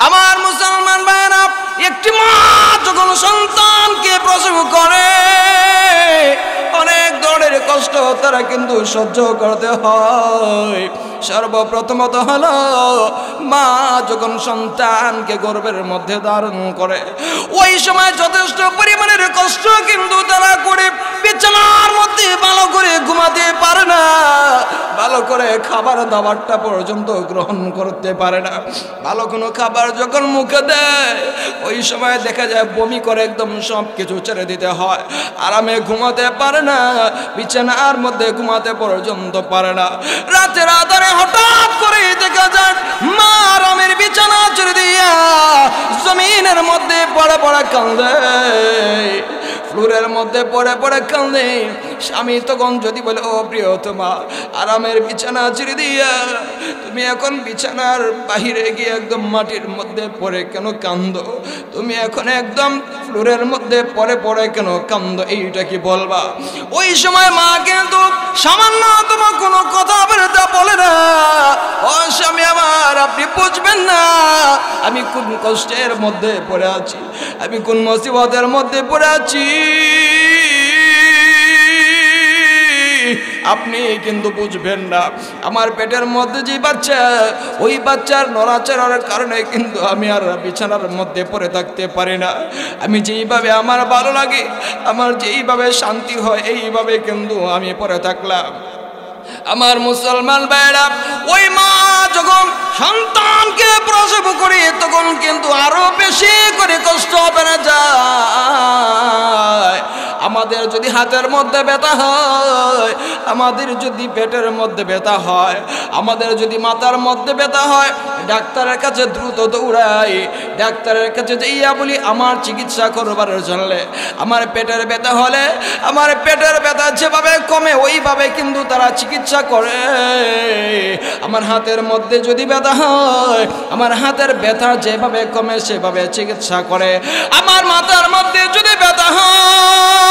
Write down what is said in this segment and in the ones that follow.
আমার মুসলমান ভাইরা, একটি মা যখন সন্তানকে প্রসব করে অনেক ধরনের কষ্ট তারা কিন্তু সহ্য করতে হয়। সর্বপ্রথমত হলো মা যখন সন্তানকে গর্ভের মধ্যে ধারণ করে ওই সময় যথেষ্ট পরিমাণের কষ্ট কিন্তু তারা করে, বিছানার মধ্যে ভালো করে ঘুমাতে পারে না, ভালো করে খাবার দাবারটা পর্যন্ত গ্রহণ করতে পারে না। ভালো কোনো খাবার যখন মুখে দেয় ওই সময় দেখা যায় বমি করে একদম সব কিছু ছেড়ে দিতে হয়। আরামে ঘুমাতে পারে না, বিছানার মধ্যে ঘুমাতে পর্যন্ত পারে না। রাতের আধারে হঠাৎ করে দেখা যায় মা আরামের বিছানা ছেড়ে দিয়া জমিনের মধ্যে পড়ে পড়ে কাঁদে, ফ্লোরের মধ্যে পড়ে পড়ে কাঁদে। স্বামী তখন যদি বলে, ও প্রিয়তমা, আরামের বিছানা ছেড়ে দিয়া তুমি এখন বিছানার বাহিরে গিয়ে একদম মাটির মধ্যে পড়ে কেন কাঁদো? তুমি এখন একদম ফ্লোরের মধ্যে পড়ে পড়ে কেন কাঁদো? এইটা কি বলবা? ওই সময় মা কিন্তু সামান্যতম কোনো কথা বলে না। ও স্বামী আমার, আপনি বুঝবেন না আমি কোন কষ্টের মধ্যে পড়ে আছি, আমি কোন মুসিবতের মধ্যে পড়ে আছি, আপনি কিন্তু বুঝবেন না। আমার পেটের মধ্যে যে বাচ্চা, ওই বাচ্চার নড়াচড়ার কারণে কিন্তু আমি আর বিছানার মধ্যে পড়ে থাকতে পারি না। আমি যেইভাবে আমার ভালো লাগে, আমার যেইভাবে শান্তি হয়, এইভাবে কিন্তু আমি পড়ে থাকলাম। আমার মুসলমান ভাইরা, ওই মা যখন সন্তানকে প্রসব করে তখন কিন্তু আরো বেশি করে কষ্ট বেড়ে যায়। আমাদের যদি হাতের মধ্যে ব্যথা হয়, আমাদের যদি পেটের মধ্যে ব্যথা হয়, আমাদের যদি মাথার মধ্যে ব্যথা হয়, ডাক্তারের কাছে দ্রুত দৌড়াই। ডাক্তারের কাছে যাইয়া বলি আমার চিকিৎসা করবার জন্য। আমার পেটের ব্যথা হলে আমার পেটের ব্যথা যেভাবে কমে ওইভাবে কিন্তু তারা চিকিৎসা করে। আমার হাতের মধ্যে যদি ব্যথা হয়, আমার হাতের ব্যথা যেভাবে কমে সেভাবে চিকিৎসা করে। আমার মাথার মধ্যে যদি ব্যথা হয়,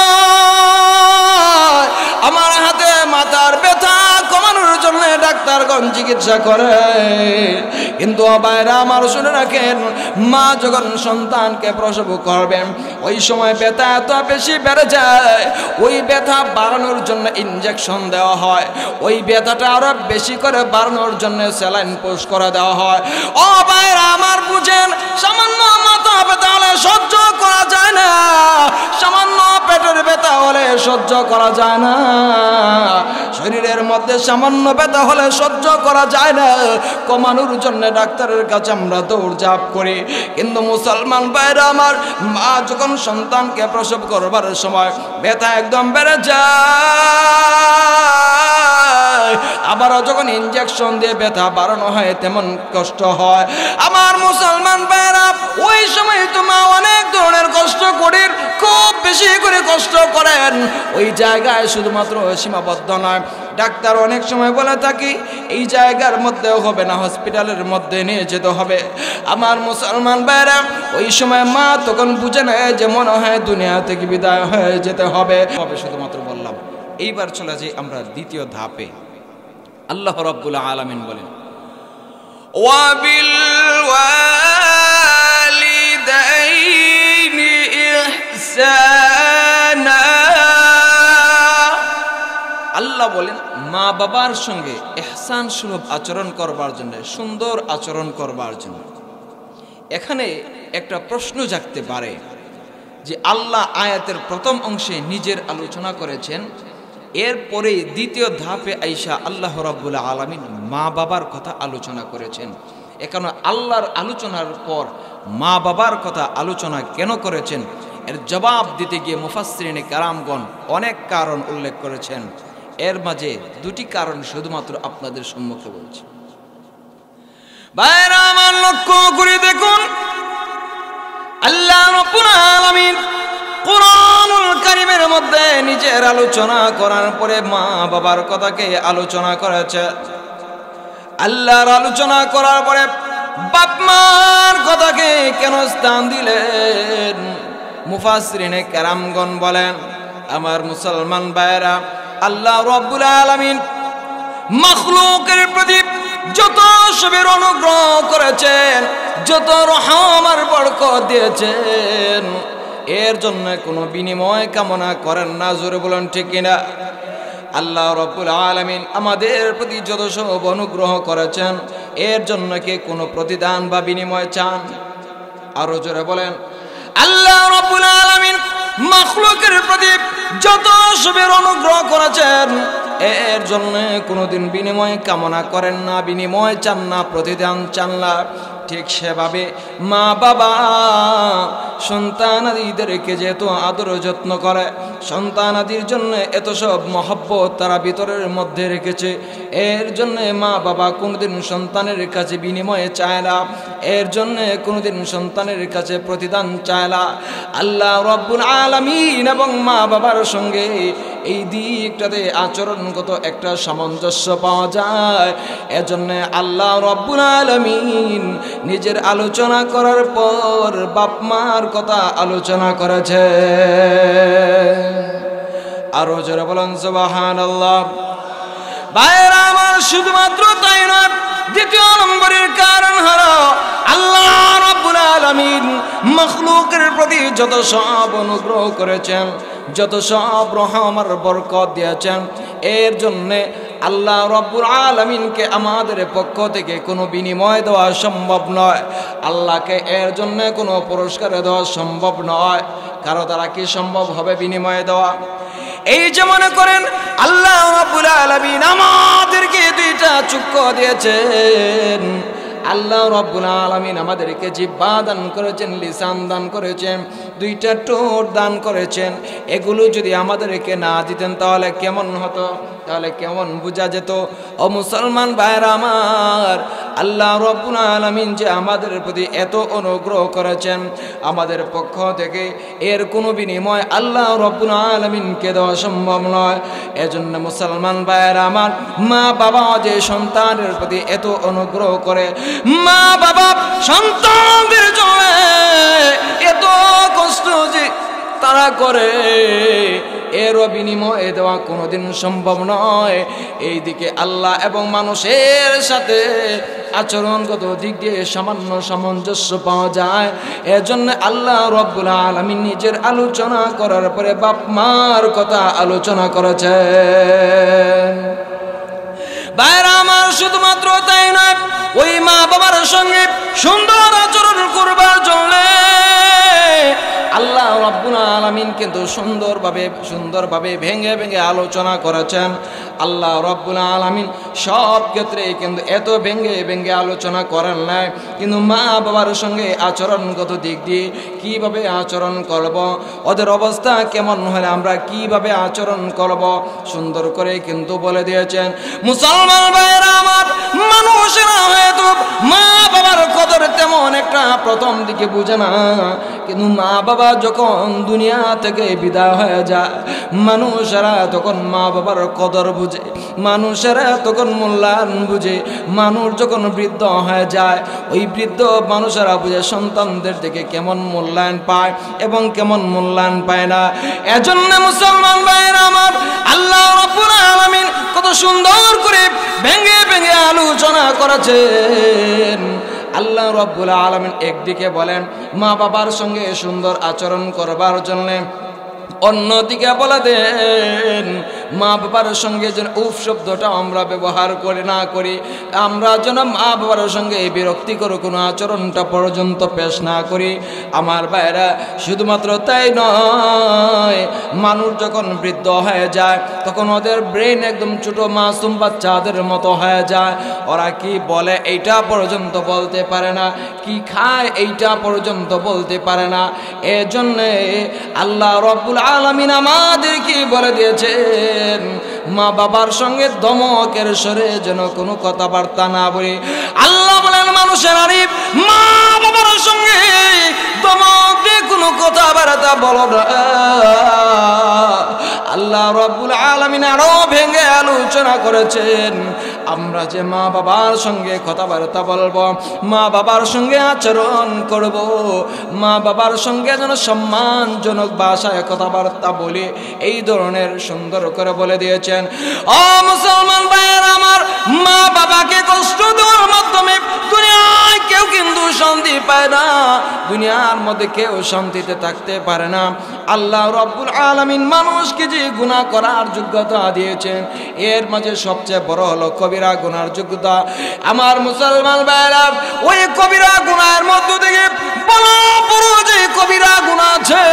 আমার হাতে মাথার ব্যথা কমানোর জন্য ডাক্তারগণ চিকিৎসা করে। কিন্তু ভাইরা আমার শুনে রাখেন, মা যখন সন্তানকে প্রসব করবেন ওই সময় ব্যথা এত বেশি বেড়ে যায়, ওই ব্যথা বাড়ানোর জন্য ইনজেকশন দেওয়া হয়, ওই ব্যথাটা আরো বেশি করে বাড়ানোর জন্য স্যালাইন পুশ করে দেওয়া হয়। ও ভাইরা আমার বুঝেন, সামান্য মাথা ব্যথা হলে সহ্য করা যায় না, সামান্য পেটের ব্যথা হলে সহ্য করা যায় না, শরীরের মধ্যে সামান্য ব্যথা হলে সহ্য করা যায় না, কমানোর জন্য ডাক্তারের কাছে আমরা দৌড়ঝাঁপ করি। কিন্তু মুসলমান ভাইরা আমার, মা যখন সন্তানকে প্রসব করবার সময় ব্যথা একদম বেড়ে যায়, আবারও যখন ইনজেকশন দিয়ে ব্যথা বাড়ানো হয় তেমন কষ্ট হয়। আমার মুসলমান ভাইরা, ওই সময় তো মা অনেক ধরনের কষ্ট করেন, খুব বেশি করে কষ্ট করেন। ওই জায়গায় শুধুমাত্র সীমাবদ্ধ নয়, ডাক্তার অনেক সময় বলে থাকি এই জায়গার মধ্যেও হবে না, হসপিটালের মধ্যে নিয়ে যেতে হবে। আমার মুসলমান ভাইরা, ওই সময় মা তখন বুঝে নেয় যে মনে হয় দুনিয়া থেকে বিদায় হয়ে যেতে হবে। শুধুমাত্র বললাম। এইবার চলে যাই আমরা দ্বিতীয় ধাপে। আল্লাহ রাব্বুল আলামিন বলেন, ওয়াবিল ওয়ালিদাইনি ইহসানা। আল্লাহ বলেন মা বাবার সঙ্গে ইহসান সুলভ আচরণ করবার জন্য, সুন্দর আচরণ করবার জন্য। এখানে একটা প্রশ্ন জাগতে পারে যে আল্লাহ আয়াতের প্রথম অংশে নিজের আলোচনা করেছেন, এরপরে দ্বিতীয় ধাপে আইসা আল্লাহ রাব্বুল আলামিন মা বাবার কথা আলোচনা করেছেন। এখানে আল্লাহর আলোচনার পর মা বাবার কথা আলোচনা কেন করেছেন, এর জবাব দিতে গিয়ে মুফাসসিরিনে কেরামগণ অনেক কারণ উল্লেখ করেছেন। এর মাঝে দুটি কারণ শুধুমাত্র আপনাদের সম্মুখে বলছি। ভাইরা আমার, লক্ষ্য করে দেখুন, আল্লাহ রাব্বুল আলামিন কুরআনুল কারীমের মধ্যে নিজের আলোচনা করার পরে মা বাবার কথাকে আলোচনা করেছে। আল্লাহর আলোচনা করার পরে বাপ মার কথাকে কেন স্থান দিলেন? মুফাসসিরিনে কেরামগণ বলেন, আমার মুসলমান ভাইরা, আল্লাহ রাব্বুল আলামিন মাখলুকের প্রতি যত সবের অনুগ্রহ করেছেন, যত রহম আর বরকত দিয়েছেন এর জন্য কোনো বিনিময় কামনা করেন না। জোরে বলেন ঠিক কিনা? আল্লাহ রাব্বুল আলামিন আমাদের প্রতি যত সব অনুগ্রহ করেছেন এর জন্য কি কোনো প্রতিদান বা বিনিময় চান? আরো জোরে বলেন। আল্লাহ রাব্বুল আলামিন মাখলুকের প্রতি যত সবের অনুগ্রহ করেছেন এর জন্য কোনোদিন বিনিময় কামনা করেন না, বিনিময় চান না, প্রতিদান চান না। ঠিক সেভাবে মা বাবা সন্তানাদিদেরকে যেহেতু আদর যত্ন করে, সন্তানাদির জন্য এত সব মহব্বত তারা ভিতরের মধ্যে রেখেছে, এর জন্য মা বাবা কোনোদিন সন্তানের কাছে বিনিময়ে চায় না, এর জন্য কোনোদিন সন্তানের কাছে প্রতিদান চায় না। আল্লাহ রাব্বুল আলামিন এবং মা বাবার সঙ্গে এই দিকটাতে আচরণগত একটা সামঞ্জস্য পাওয়া যায়। এজন্য আল্লাহ রাব্বুল আলামিন নিজের আলোচনা করার পর বাপ মার কথা আলোচনা করেছে। আরো জোরে বলেন সুবহানাল্লাহ। ভাইরা আমার, শুধুমাত্র তাই নয়, দ্বিতীয় নম্বরের কারণ হলো আল্লাহ রাব্বুল আলামিন মাখলুকের প্রতি যত সব অনুগ্রহ করেছেন, যত সব রহম আর বরকত দিয়েছেন এর জন্য আল্লাহ রাব্বুল আলামিনকে আমাদের পক্ষ থেকে কোনো বিনিময় দেওয়া সম্ভব নয়। আল্লাহকে এর জন্য কোনো পুরস্কার দেওয়া সম্ভব নয়। কারো দ্বারা কি সম্ভব হবে বিনিময় দেওয়া? এই যে মনে করেন আল্লাহ রাব্বুল আলামিন আমাদেরকে দুইটা চক্ষু দিয়েছেন, আল্লাহ রাব্বুল আলামিন আমাদেরকে জিহ্বা দান করেছেন, লিসান দান করেছেন, দুইটা ঠোঁট দান করেছেন। এগুলো যদি আমাদেরকে না দিতেন তাহলে কেমন হতো? তাহলে কেমন বোঝা যেত? ও মুসলমান ভাইরা আমার, আল্লাহ রাব্বুল আলামিন যে আমাদের প্রতি এত অনুগ্রহ করেছেন, আমাদের পক্ষ থেকে এর কোনো বিনিময় আল্লাহ রাব্বুল আলামিনকে দেওয়া সম্ভব নয়। এজন্য মুসলমান ভাইরা আমার, মা বাবা যে সন্তানের প্রতি এত অনুগ্রহ করে, মা বাবা সন্তানদের জন্য এত কষ্ট যে তারা করে, এরও বিনিময় দেওয়া কোনোদিন সম্ভব নয়। এইদিকে আল্লাহ এবং মানুষের সাথে আচরণগত দিক দিয়ে সামান্য সামঞ্জস্য পাওয়া যায়। এজন্য আল্লাহ রাব্বুল আলামিন নিজের আলোচনা করার পরে বাপ মার কথা আলোচনা করেছেন। ভাইরা আমার, শুধুমাত্র তাই নয়, ওই মা বাবার সঙ্গে সুন্দর আচরণ করবার জন্য আল্লাহ রাব্বুল আলামিন কিন্তু সুন্দরভাবে ভেঙে ভেঙে আলোচনা করেছেন। আল্লাহ রাব্বুল আলামিন সব ক্ষেত্রে কিন্তু এত ভেঙে ভেঙে আলোচনা করেন নাই, কিন্তু মা বাবার সঙ্গে আচরণগত দিক দিয়ে কিভাবে আচরণ করব, ওদের অবস্থা কেমন হলে আমরা কিভাবে আচরণ করব সুন্দর করে কিন্তু বলে দিয়েছেন। মুসলমান ভাইরা আমার, মানুষেরা হয়তো মা বাবার কদর তেমন একটা প্রথম দিকে বুঝে না, কিন্তু মা বাবা যখন দুনিয়া থেকে বিদায় হয়ে যায় মানুষেরা তখন মা বাবার কদর বুঝে, মানুষেরা তখন মূল্যায়ন বুঝে। মানুষ যখন বৃদ্ধ হয়ে যায় ওই বৃদ্ধ মানুষেরা বুঝে সন্তানদের থেকে কেমন মূল্যায়ন পায় এবং কেমন মূল্যায়ন পায় না। এজন্য মুসলমান ভাইরা আমার, আল্লাহ রাব্বুল আলামিন কত সুন্দর করে ভেঙে ভেঙে আলোচনা করেছেন। আল্লাহ রাব্বুল আলামিন একদিকে বলেন মা বাবার সঙ্গে সুন্দর আচরণ করবার জন্য, অন্যদিকে বলে দেন মা বাবার সঙ্গে যেন উফ শব্দটা আমরা ব্যবহার করে না করি, আমরা যেন মা বাবার সঙ্গে বিরক্তিকর কোনো আচরণটা পর্যন্ত পেশ না করি। আমার ভাইরা, শুধুমাত্র তাই নয়, মানুষ যখন বৃদ্ধ হয়ে যায় তখন ওদের ব্রেন একদম ছোট মাসুম বাচ্চাদের মতো হয়ে যায়। ওরা কি বলে এইটা পর্যন্ত বলতে পারে না, কি খায় এইটা পর্যন্ত বলতে পারে না। এজন্যে আল্লাহ রাব্বুল আলামিন আমাদেরকে বলে দিয়েছেন মা বাবার সঙ্গে দমকের স্বরে যেন কোনো কথাবার্তা না বলি। আল্লাহ বলেন মানুষের আরিফ মা বাবার সঙ্গে দমক দিয়ে কোনো কথাবার্তা বলো না। আল্লাহ রাব্বুল আলামিন আরো ভেঙে ঘোষণা করেছেন আমরা যে মা বাবার সঙ্গে কথাবার্তা বলবো, মা বাবার সঙ্গে আচরণ করব, মা বাবার সঙ্গে যেন সম্মানজনক ভাষায় কথাবার্তা বলি, এই ধরনের সুন্দর করে বলে দিয়েছেন। ও মুসলমান ভাইয়েরা আমার, মা বাবাকে কষ্ট দেওয়ার মাধ্যমে দুনিয়ায় কেউ কিন্তু শান্তি পায় না, দুনিয়ার মধ্যে কেউ শান্তিতে থাকতে পারে না। আল্লাহ রাব্বুল আলামিন মানুষকে যে গুনাহ করার যোগ্যতা দিয়েছেন, এর মাঝে সবচেয়ে বড় হলো কবিরা গুনার যোগ্যতা। আমার মুসলমান ভাইরা, ওই কবিরা গুনাহের মধ্য থেকে বড় বড় যে কবিরা গুনাহ আছে,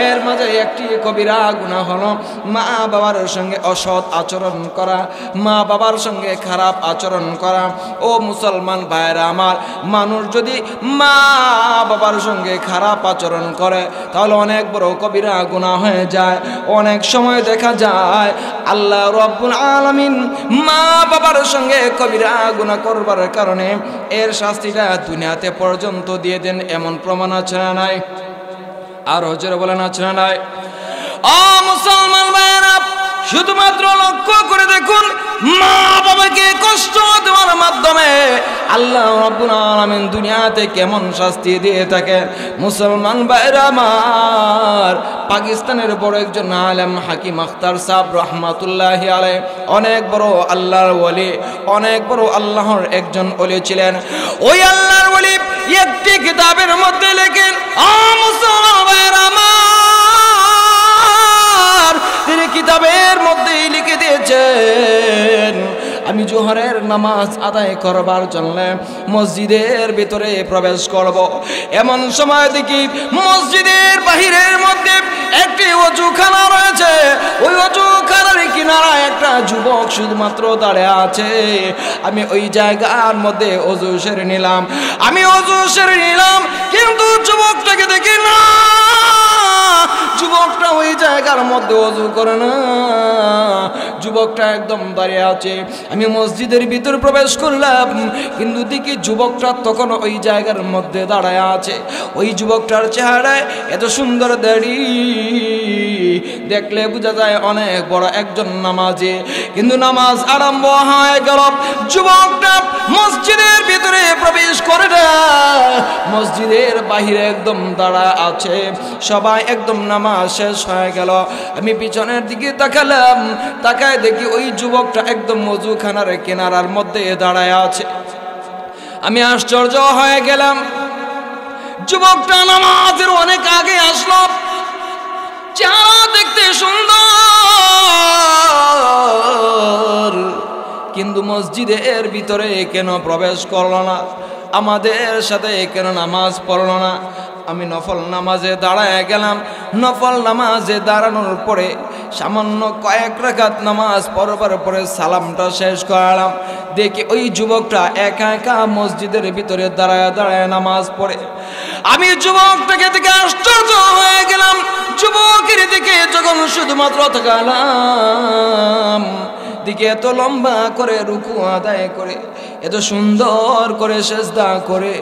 এর মাঝে একটি কবিরা গুনাহ হলো মা বাবার সঙ্গে অসৎ আচরণ করা, মা বাবার সঙ্গে খারাপ আচরণ করা। ও মুসলমান ভাইরা আমার, মানুষ যদি মা বাবার সঙ্গে খারাপ আচরণ করে তাহলে অনেক বড় কবিরা গুনাহ হয়ে যায়। অনেক সময় দেখা যায় আল্লাহ রাব্বুল আলামিন মা বাবার সঙ্গে কবিরা গুনাহ করবার কারণে এর শাস্তিটা দুনিয়াতে পর্যন্ত দিয়ে দেন, এমন প্রমাণ আছে না নাই? আর হজরে বলেন আছে না নাই? ও মুসলমান ভাইরা, শুধুমাত্র লক্ষ্য করে দেখুন, মা বাবাকে কষ্ট দেওয়ার মাধ্যমে আল্লাহ রাব্বুল আলামিন দুনিয়াতে কেমন শাস্তি দিয়ে থাকে। মুসলমান ভাইরা আমার, পাকিস্তানের বড় একজন আলেম হাকিম আখতার সাহেব রহমাতুল্লাহি আলাইহি, অনেক বড় আল্লাহর ওলি, অনেক বড় আল্লাহর একজন ওলি ছিলেন। ওই আল্লাহর ওলি একটি কিতাবের মধ্যে লেখেন, ও মুসলমান ভাইরা আমার, তিনি কিতাবের মধ্যেই লিখে দিয়েছেন, আমি জোহরের নামাজ আদায় করবার জন্য মসজিদের ভিতরে প্রবেশ করব, এমন সময় দেখি মসজিদের বাহিরের মধ্যে একটি ওযুখানা রয়েছে, ওই ওযুখানার কিনারায় একটা যুবক শুধুমাত্র দাঁড়িয়ে আছে। আমি ওই জায়গার মধ্যে ওযু সেরে নিলাম, কিন্তু যুবকটাকে দেখি না, যুবকটা ওই জায়গার মধ্যে ওযু করে না, যুবকটা একদম দাঁড়িয়ে আছে। আমি মসজিদের ভিতর প্রবেশ করলাম, কিন্তু দেখি যুবকটা তখন ওই জায়গার মধ্যে দাঁড়ায় আছে। ওই যুবকটার চেহারায় এত সুন্দর দাড়ি, দেখলে বোঝা যায় অনেক বড় একজন নামাজি। কিন্তু নামাজ আরম্ভ হয়ে গেল, যুবকটা মসজিদের ভিতরে প্রবেশ করে না, মসজিদের বাহিরে একদম দাঁড়া আছে। সবাই একদম নামাজ শেষ হয়ে গেল, আমি পিছনের দিকে তাকালাম, তাকায় দেখি ওই যুবকটা একদম ওযুখানার কিনারার মধ্যে দাঁড়ায় আছে। আমি আশ্চর্য হয়ে গেলাম, যুবকটা নামাজের অনেক আগে আসলো, চেহারা দেখতে সুন্দর, কিন্তু মসজিদের ভিতরে কেন প্রবেশ করলো না, আমাদের সাথে কেন নামাজ পড়লো না? আমি নফল নামাজে দাঁড়ায় গেলাম, নফল নামাজে দাঁড়ানোর পরে সামান্য কয়েক রাকাত নামাজ পড়বার পরে সালামটা শেষ করালাম, দেখি ওই যুবকটা একা একা মসজিদের ভিতরে দাঁড়ায় দাঁড়ায় নামাজ পড়ে। আমি যুবকটাকে দেখে আশ্চর্য হয়ে গেলাম, যুবকের দিকে যখন শুধুমাত্র তাকালাম, দিকে এত লম্বা করে রুকু আদায় করে, এত সুন্দর করে সেজদা করে,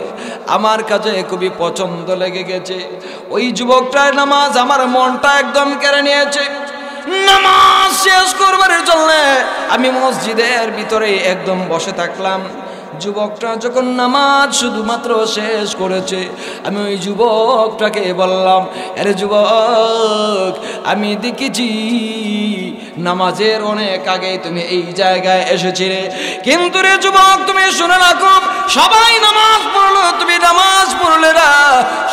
আমার কাছে খুবই পছন্দ লেগে গেছে। ওই যুবকটার নামাজ আমার মনটা একদম কেড়ে নিয়েছে। নামাজ শেষ করবার জন্য আমি মসজিদের ভিতরে একদম বসে থাকলাম। যুবকটা যখন নামাজ শুধুমাত্র শেষ করেছে, আমি ওই যুবকটাকে বললাম, আরে যুবক, আমি দেখেছি নামাজের অনেক আগে তুমি এই জায়গায় এসেছিলে, কিন্তু রে যুবক, তুমি শুনে রাখো, সবাই নামাজ পড়লো, তুমি নামাজ পড়লে না,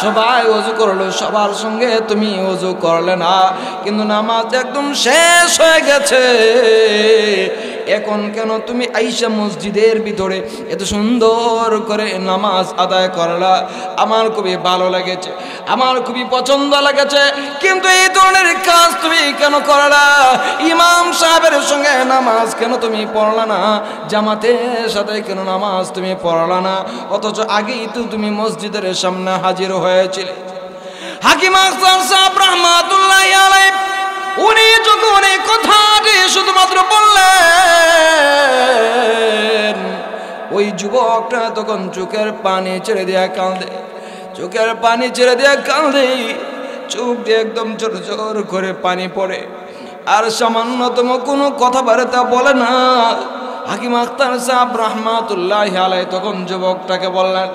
সবাই ওযু করলো, সবার সঙ্গে তুমি ওযু করলে না, কিন্তু নামাজ একদম শেষ হয়ে গেছে। এখন কেন তুমি আইসা মসজিদের ভিতরে এত সুন্দর করে নামাজ আদায় করলা? আমার খুবই ভালো লেগেছে, আমার খুবই পছন্দ লেগেছে, কিন্তু এই ধরনের কাজ তুমি কেন করলা? ইমাম সাহেবের সঙ্গে নামাজ কেন তুমি পড়লা না? জামাতের সাথে কেন নামাজ তুমি পড়লা না? অথচ আগেই তো তুমি মসজিদের সামনে হাজির হয়েছিলে। হাকিম আখতার সাহেব রহমাতুল্লাহি আলাইহি উনি যখন এই কথাটি শুধুমাত্র বললেন, ওই যুবকটা তখন চোখের পানি ছেড়ে দিয়ে কাঁদে, চোখের পানি ছেড়ে দিয়ে কাঁদে, চোখ দিয়ে একদম জোর জোর করে পানি পড়ে। আর সামান্যতম কোনো কথাবার্তা বলে না। হাকিম আখতার সাহেব রহমাতুল্লাহি আলাইহি তখন যুবকটাকে বললেন,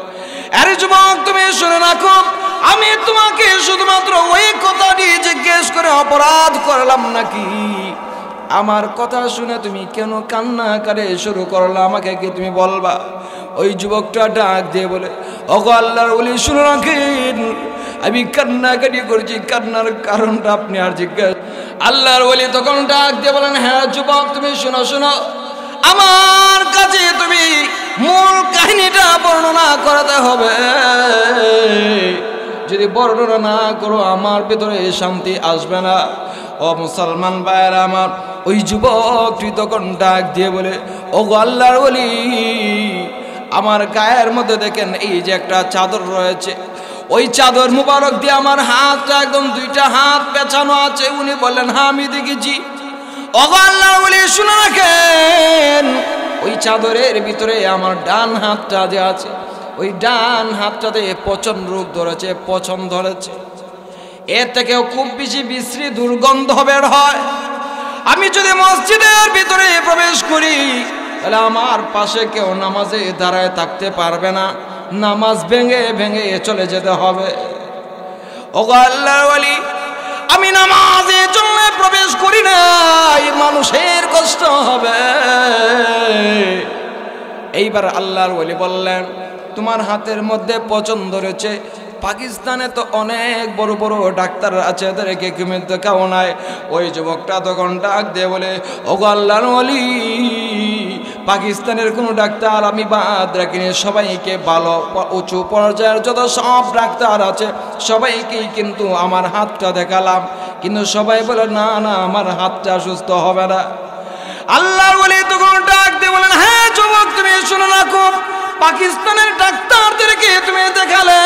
আরে যুবক, তুমি শুনে রাখো, আমি তোমাকে শুধুমাত্র ওই কথাটি জিজ্ঞেস করে অপরাধ করলাম নাকি? আমার কথা শুনে তুমি কেন কান্নাকারে শুরু করলে, আমাকে কি তুমি বলবা? ওই যুবকটা ডাক দিয়ে বলে, ওগো আল্লাহর ওলি, শুনে রাখেন, আমি কান্নাকাটি করছি, কান্নার কারণটা আপনি আর জিজ্ঞাসা। আল্লাহর ওলি তখন ডাক দিয়ে বলেন, হ্যাঁ যুবক, তুমি শোনো শোনো, আমার কাছে তুমি মূল কাহিনীটা বর্ণনা করতে হবে। যদি বর্ণনা না করো আমার ভিতরে শান্তি আসবে না। ও মুসলমান ভাইয়েরা আমার, ওই যুবকটি তখন ডাক দিয়ে বলে, ওগো আল্লাহর ওলি, আমার গায়ের মধ্যে দেখেন এই যে একটা চাদর রয়েছে, ওই চাদর মুবারক দিয়ে আমার হাতটা একদম দুইটা হাত পেছানো আছে। উনি বললেন, হ্যাঁ আমি দেখেছি। ওগো আল্লাহর ওলি, শুনে রাখেন, ওই চাদরের ভিতরে আমার ডান হাতটা যে আছে, ওই ডান হাতটাতে পচন রোগ ধরেছে, পচন ধরেছে। এর থেকেও খুব বেশি বিশ্রী দুর্গন্ধ বের হয়। আমি যদি মসজিদের ভিতরে প্রবেশ করি, তাহলে আমার পাশে কেউ নামাজে দাঁড়ায় থাকতে পারবে না, নামাজ ভেঙে ভেঙে চলে যেতে হবে। ওগো আল্লাহর ওলি, আমি নামাজের জন্য প্রবেশ করি না, মানুষের কষ্ট হবে। এইবার আল্লাহর ওলি বললেন, তোমার হাতের মধ্যে পচন ধরেছে, পাকিস্তানে তো অনেক বড় বড় ডাক্তার আছে, এদেরকে তুমি দেখাও নাই। ওই যুবকটা তখন ডাক দিয়ে বলে, ওগো আল্লাহর ওলি, পাকিস্তানের কোনো ডাক্তার আমি বাদ রাখিনি, সবাইকে ভালো উঁচু পর্যায়ের যত সব ডাক্তার আছে সবাইকেই কিন্তু আমার হাতটা দেখালাম, কিন্তু সবাই বলে না না, আমার হাতটা সুস্থ হবে না। আল্লাহর ওলি তখন ডাক দিয়ে বলেন, হ্যাঁ যুবক, তুমি শুনে রাখো, পাকিস্তানের ডাক্তারদেরকে তুমি দেখালে,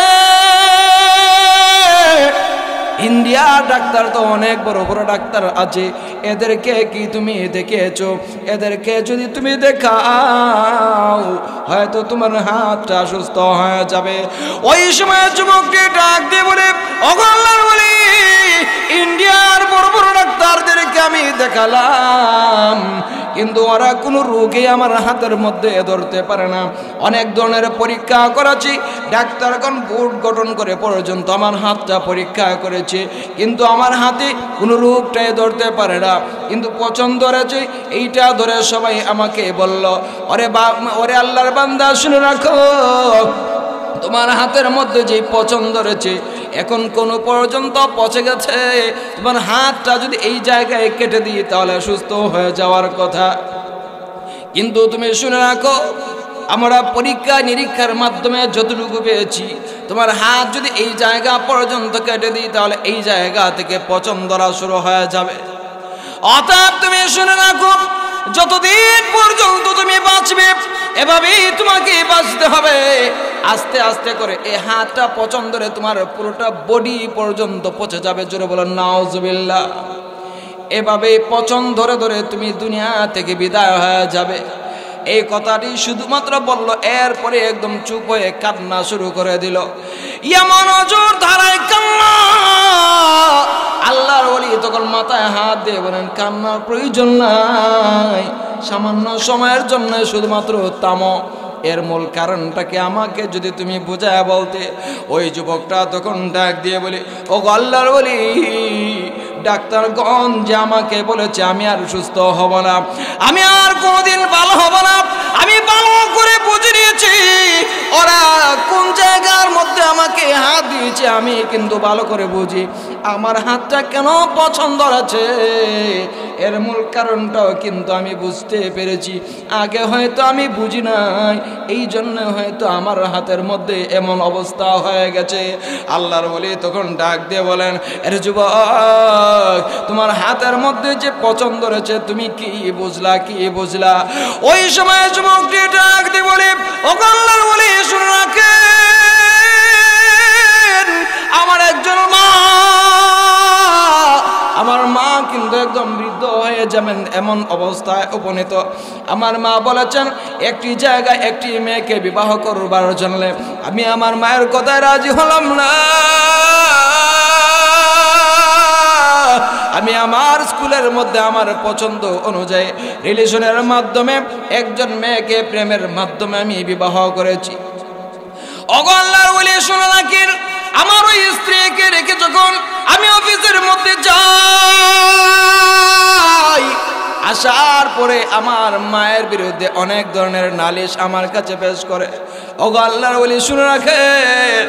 ইন্ডিয়ার ডাক্তার তো অনেক বড় বড় ডাক্তার আছে, এদেরকে কি তুমি দেখেছো? এদেরকে যদি তুমি দেখাও, হয়তো তোমার হাতটা সুস্থ হয়ে যাবে। ওই সময় যুবকটি ডাক দিয়ে বলে, ওগো আল্লাহর ওলি, ইন্ডিয়ার বড় বড় ডাক্তারদেরকে আমি দেখালাম, কিন্তু ওরা কোনো রোগী আমার হাতের মধ্যে ধরতে পারে না। অনেক ধরনের পরীক্ষা করেছি, ডাক্তারগণ বোর্ড গঠন করে পর্যন্ত আমার হাতটা পরীক্ষা করেছে, কিন্তু আমার হাতে কোনো রোগটাই ধরতে পারে না। কিন্তু পছন্দ ধরেছে, এইটা ধরে সবাই আমাকে বলল, ওরে আল্লাহর বান্দা, শুনে রাখো, তোমার হাতের মধ্যে যে পছন্দ ধরেছে, এখন কোন পর্যন্ত পচে গেছে, তোমার হাতটা যদি এই জায়গায় কেটে দিই তাহলে সুস্থ হয়ে যাওয়ার কথা। কিন্তু তুমি শুনে রাখো, আমরা পরীক্ষা নিরীক্ষার মাধ্যমে যতটুকু পেয়েছি, তোমার হাত যদি এই জায়গা পর্যন্ত কেটে দিই তাহলে এই জায়গা থেকে পচন ধরা শুরু হয়ে যাবে। অতএব তুমি শুনে রাখো, যতদিন পর্যন্ত তুমি বাঁচবে এভাবেই তোমাকে বাঁচতে হবে। আস্তে আস্তে করে এই হাতটা পচন ধরে তোমার পুরোটা বডি পর্যন্ত পচে যাবে। জোরে বলো নাউজুবিল্লাহ। এভাবে পচন ধরে ধরে তুমি দুনিয়া থেকে বিদায় হয়ে যাবে। এই কথাটি শুধুমাত্র বলল, এরপরে একদম চুপ হয়ে কান্না শুরু করে দিল। এমন জোর ধারায় কান্না, আল্লাহর ওলি তখন মাথায় হাত দিয়ে বলেন, কান্নার প্রয়োজন নাই, সামান্য সময়ের জন্য শুধুমাত্র থামো। এর মূল কারণটাকে আমাকে যদি তুমি বুঝায় বলতে। ওই যুবকটা তখন ডাক দিয়ে বলে, ও আল্লাহর ওলি, ডাক্তারগণ যে আমাকে বলেছে আমি আর সুস্থ হব না, আমি আর কোনোদিন ভালো হব না, আমি ভালো করে বুঝে নিয়েছি ওরা কোন জায়গার মধ্যে আমাকে হাত দিয়েছে, আমি কিন্তু ভালো করে বুঝি আমার হাতটা কেন পছন্দ আছে। এর মূল কারণটাও কিন্তু আমি বুঝতে পেরেছি, আগে হয়তো আমি বুঝি নাই, এই জন্য হয়তো আমার হাতের মধ্যে এমন অবস্থা হয়ে গেছে। আল্লাহর ওলি তখন ডাক দিয়ে বলেন, আরে যুবক, তোমার হাতের মধ্যে যে পছন্দ রয়েছে তুমি কি বুঝলা, কি বুঝলা? ওই সময় যুবকটি ডাক দিয়ে বলে, ও আল্লাহর ওলি, শুনে রাখেন, আমার একজন মা, আমার মা কিন্তু একদম বৃদ্ধ হয়ে যাবেন এমন অবস্থায় উপনীত। আমার মা বলেছেন একটি জায়গায় একটি মেয়েকে বিবাহ করবার জন্য। আমি আমার মায়ের কথায় রাজি হলাম না, আমি আমার স্কুলের মধ্যে আমার পছন্দ অনুযায়ী রিলেশনের মাধ্যমে একজন মেয়েকে প্রেমের মাধ্যমে আমি বিবাহ করেছি। ওগো আল্লাহর ওলি শুনে রাখেন, আমার ওই স্ত্রীকে রেখে যখন আমি অফিসের মধ্যে যাই, আসার পরে আমার মায়ের বিরুদ্ধে অনেক ধরনের নালিশ আমার কাছে পেশ করে। ওগো আল্লাহর ওলি শুনে রাখেন,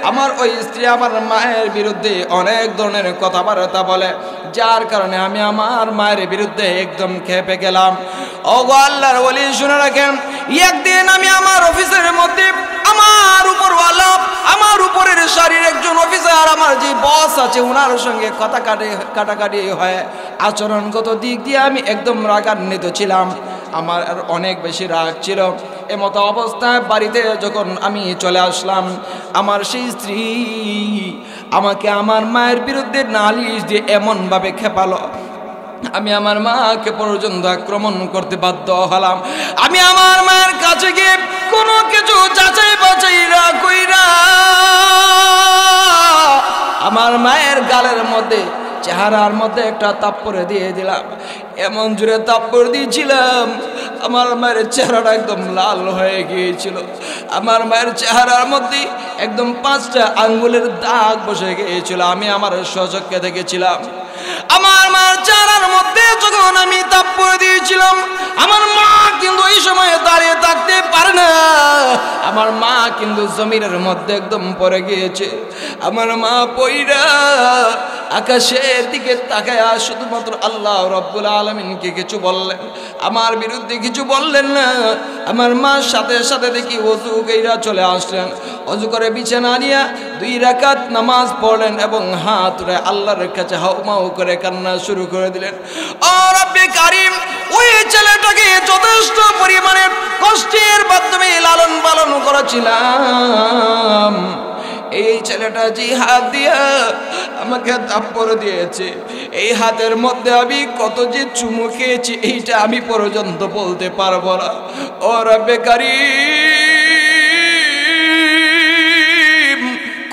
আমার ওই স্ত্রী আমার মায়ের বিরুদ্ধে অনেক ধরনের কথাবার্তা বলে, যার কারণে আমি আমার মায়ের বিরুদ্ধে একদম খেপে গেলাম। ওগো আল্লাহর ওলি শুনে রাখেন, একদিন আমি আমার অফিসের মধ্যে আমার উপরওয়ালা, আমার উপরের শারীর একজন অফিসার, আমার যে বস আছে ওনার সঙ্গে কথা কাটাকাটি হয়। আচরণগত দিক দিয়ে আমি একদম রাগান্বিত ছিলাম, আমার আর অনেক বেশি রাগ ছিল। এমতো অবস্থায় বাড়িতে যখন আমি চলে আসলাম, আমার সেই স্ত্রী আমাকে আমার মায়ের বিরুদ্ধে নালিশ দিয়ে এমনভাবে খেপালো, আমি আমার মাকে পর্যন্ত আক্রমণ করতে বাধ্য হলাম। আমি আমার মায়ের কাছে গিয়ে কোনো কিছু যাচাই বাছাই না কইরা আমার মায়ের গালের মধ্যে, চেহারার মধ্যে একটা থাপ্পড় দিয়ে দিলাম। এমন জোরে থাপ্পড় দিয়েছিলাম, আমার মায়ের চেহারাটা একদম লাল হয়ে গিয়েছিল। আমার মায়ের চেহারার মধ্যে একদম 5টা আঙ্গুলের দাগ বসে গিয়েছিল। আমি আমার স্বচক্ষে দেখেছিলাম। আমার মায়ের চেহারার মধ্যে যখন আমি থাপ্পড় দিয়েছিলাম, আমার মা কিন্তু এই সময় দাঁড়িয়ে থাকতে পারে না। আমার মা কিন্তু জমিনের মধ্যে একদম পড়ে গিয়েছে। আমার মা পইরা আকাশের দিকে তাকায় শুধুমাত্র আল্লাহ রাব্বুল আলামিনকে কিছু বললেন, আমার বিরুদ্ধে কিছু বললেন না। আমার মা সাথে সাথে দেখি ওযু কইরা চলে আসলেন, ওযু করে বিছানা নিয়ে 2 রাকাত নামাজ পড়লেন এবং হাত তুলে আল্লাহর কাছে হাউমাউ করে কান্না শুরু করে দিলেন। ও রব্বে কারীম, ওই ছেলেটাকে যথেষ্ট পরিমাণে কষ্টের মাধ্যমে লালন পালন করেছিলাম, এই ছেলেটা যে হাত দিয়ে আমাকে থাপ্পড় দিয়েছে, এই হাতের মধ্যে আমি কত যে চুমু খেয়েছি এইটা আমি পর্যন্ত বলতে পারবো না। ও রব্বে কারীম,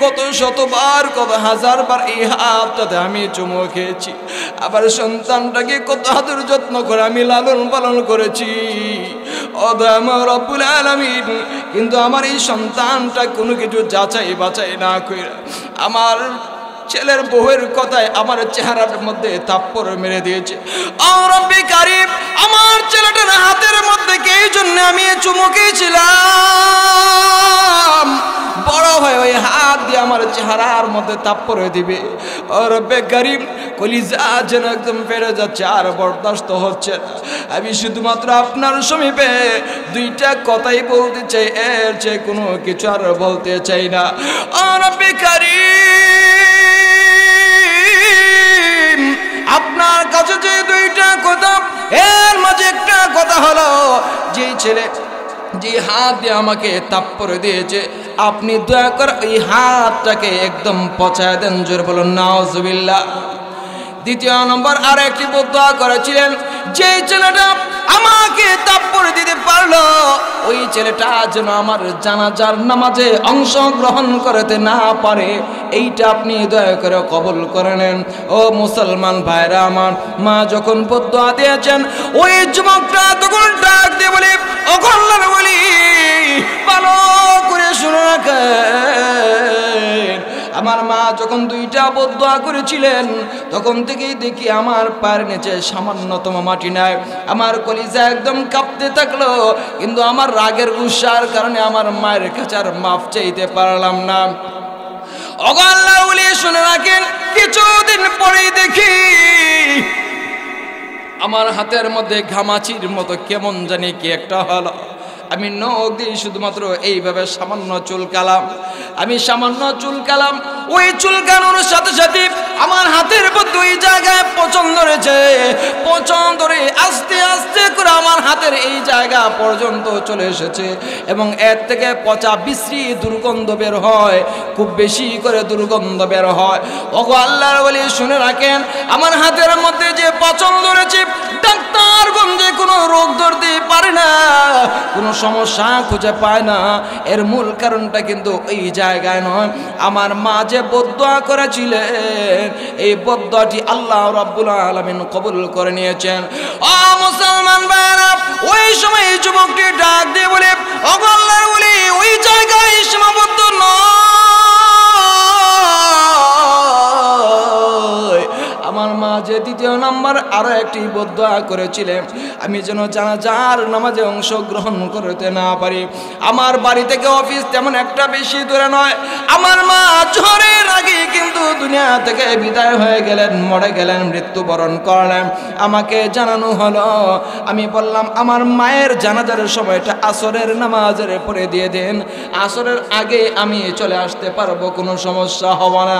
কত শতবার কত হাজারবার এই হাতটাতে আমি চুমু খেয়েছি। আবার সন্তানটাকে কত আদর যত্ন করে আমি লালন পালন করেছি। ও দয়াময় রব্বুল আলামিন, কিন্তু আমার এই সন্তানটা কোনো কিছু যাচাই বাছাই না করে আমার ছেলের বউয়ের কথায় আমার চেহারার মধ্যে থাপ্পড় মেরে দিয়েছে। ও রব্বে কারীম, আমার ছেলেটার হাতের মধ্যে এই জন্য আমি চুমু খেয়েছিলাম, বড় হয় ওই হাত দিয়ে আমার চেহারার মধ্যে থাপ্পড় দিবে। ও রব্বে কারীম, কলিজা যেন একদম ফেটে যাচ্ছে, আর বরদাস্ত হচ্ছে না। আমি শুধুমাত্র আপনার সমীপে 2টা কথাই বলতে চাই, এর চেয়ে কোনো কিছু আর বলতে চাই না। ও রব্বে কারীম, আপনার কাছে যে 2টা কথা, এর মাঝে একটা কথা হলো, যে ছেলে যে হাত দিয়ে আমাকে থাপ্পড় দিয়েছে, আপনি দয়া করে ওই হাতটাকে একদম পচায় দেন। জোরে বলুন নাউজুবিল্লাহ। 2 নম্বর আর একটি বদদুয়া করেছিলেন, যে ছেলেটা আমাকে থাপ্পড় দিতে পারলো, ওই ছেলেটা যেন আমার জানাজার নামাজে অংশগ্রহণ করতে না পারে, এইটা আপনি দয়া করে কবুল করে নেন। ও মুসলমান ভাইরা আমার, মা যখন বদদুয়া দিয়েছেন, ওই যুবকটা তখন ডাক দিয়ে বলে, ও আল্লাহর ওলি, ভালো করে শুনে রাখেন, আমার মা যখন 2টা বদদুয়া করেছিলেন, তখন থেকেই দেখি আমার পায়ের নিচে সামান্যতম মাটি নাই। আমার কলিজা একদম কাঁপতে থাকলো, কিন্তু আমার রাগের উৎসার কারণে আমার মায়ের কাছে আর মাফ চাইতে পারলাম না। ওগো আল্লাহর ওলি শুনে রাখেন, কিছুদিন পরেই দেখি আমার হাতের মধ্যে ঘামাচির মতো কেমন জানি কি একটা হলো। আমি নখ দিয়ে শুধুমাত্র এইভাবে সামান্য চুলকালাম, আমি সামান্য চুলকালাম। ওই চুলকানোর সাথে সাথে আমার হাতের মধ্যে ওই জায়গায় পচন ধরেছে, পচন ধরে আস্তে আস্তে করে আমার হাতের এই জায়গা পর্যন্ত চলে এসেছে এবং এর থেকে পচা বিশ্রী দুর্গন্ধ বের হয়, খুব বেশি করে দুর্গন্ধ বের হয়। ওগো আল্লাহর ওলি শুনে রাখেন, আমার হাতের মধ্যে যে পচন ধরেছে, ডাক্তারগঞ্জে কোনো রোগ ধরতে পারে না, কোনো সমস্যা খুঁজে পায় না, এর মূল কারণটা কিন্তু এই জায়গায় নয়। আমার মা যে বদদুয়া করেছিলেন, এই বদদুয়াটি আল্লাহ রাব্বুল আলামিন কবুল করে নিয়েছেন। ও মুসলমান ভাইরা, ওই সময় যুবকটি ডাক দিয়ে বলে, ও আল্লাহর ওলি, ওই জায়গায় সীমাবদ্ধ নয়, আমার মা যে দ্বিতীয় নাম্বার আরো একটি বদদুয়া করেছিলেন, আমি যেন জানাজার নামাজে অংশগ্রহণ করতে না পারি। আমার বাড়ি থেকে অফিস তেমন একটা বেশি দূরে নয়। আমার মা ঝড়ের আগে কিন্তু দুনিয়া থেকে বিদায় হয়ে গেলেন, মরে গেলেন, মৃত্যুবরণ করলেন। আমাকে জানানো হলো, আমি বললাম আমার মায়ের জানাজার সময়টা আসরের নামাজের পরে দিয়ে দেন, আসরের আগে আমি চলে আসতে পারবো, কোনো সমস্যা হবে না।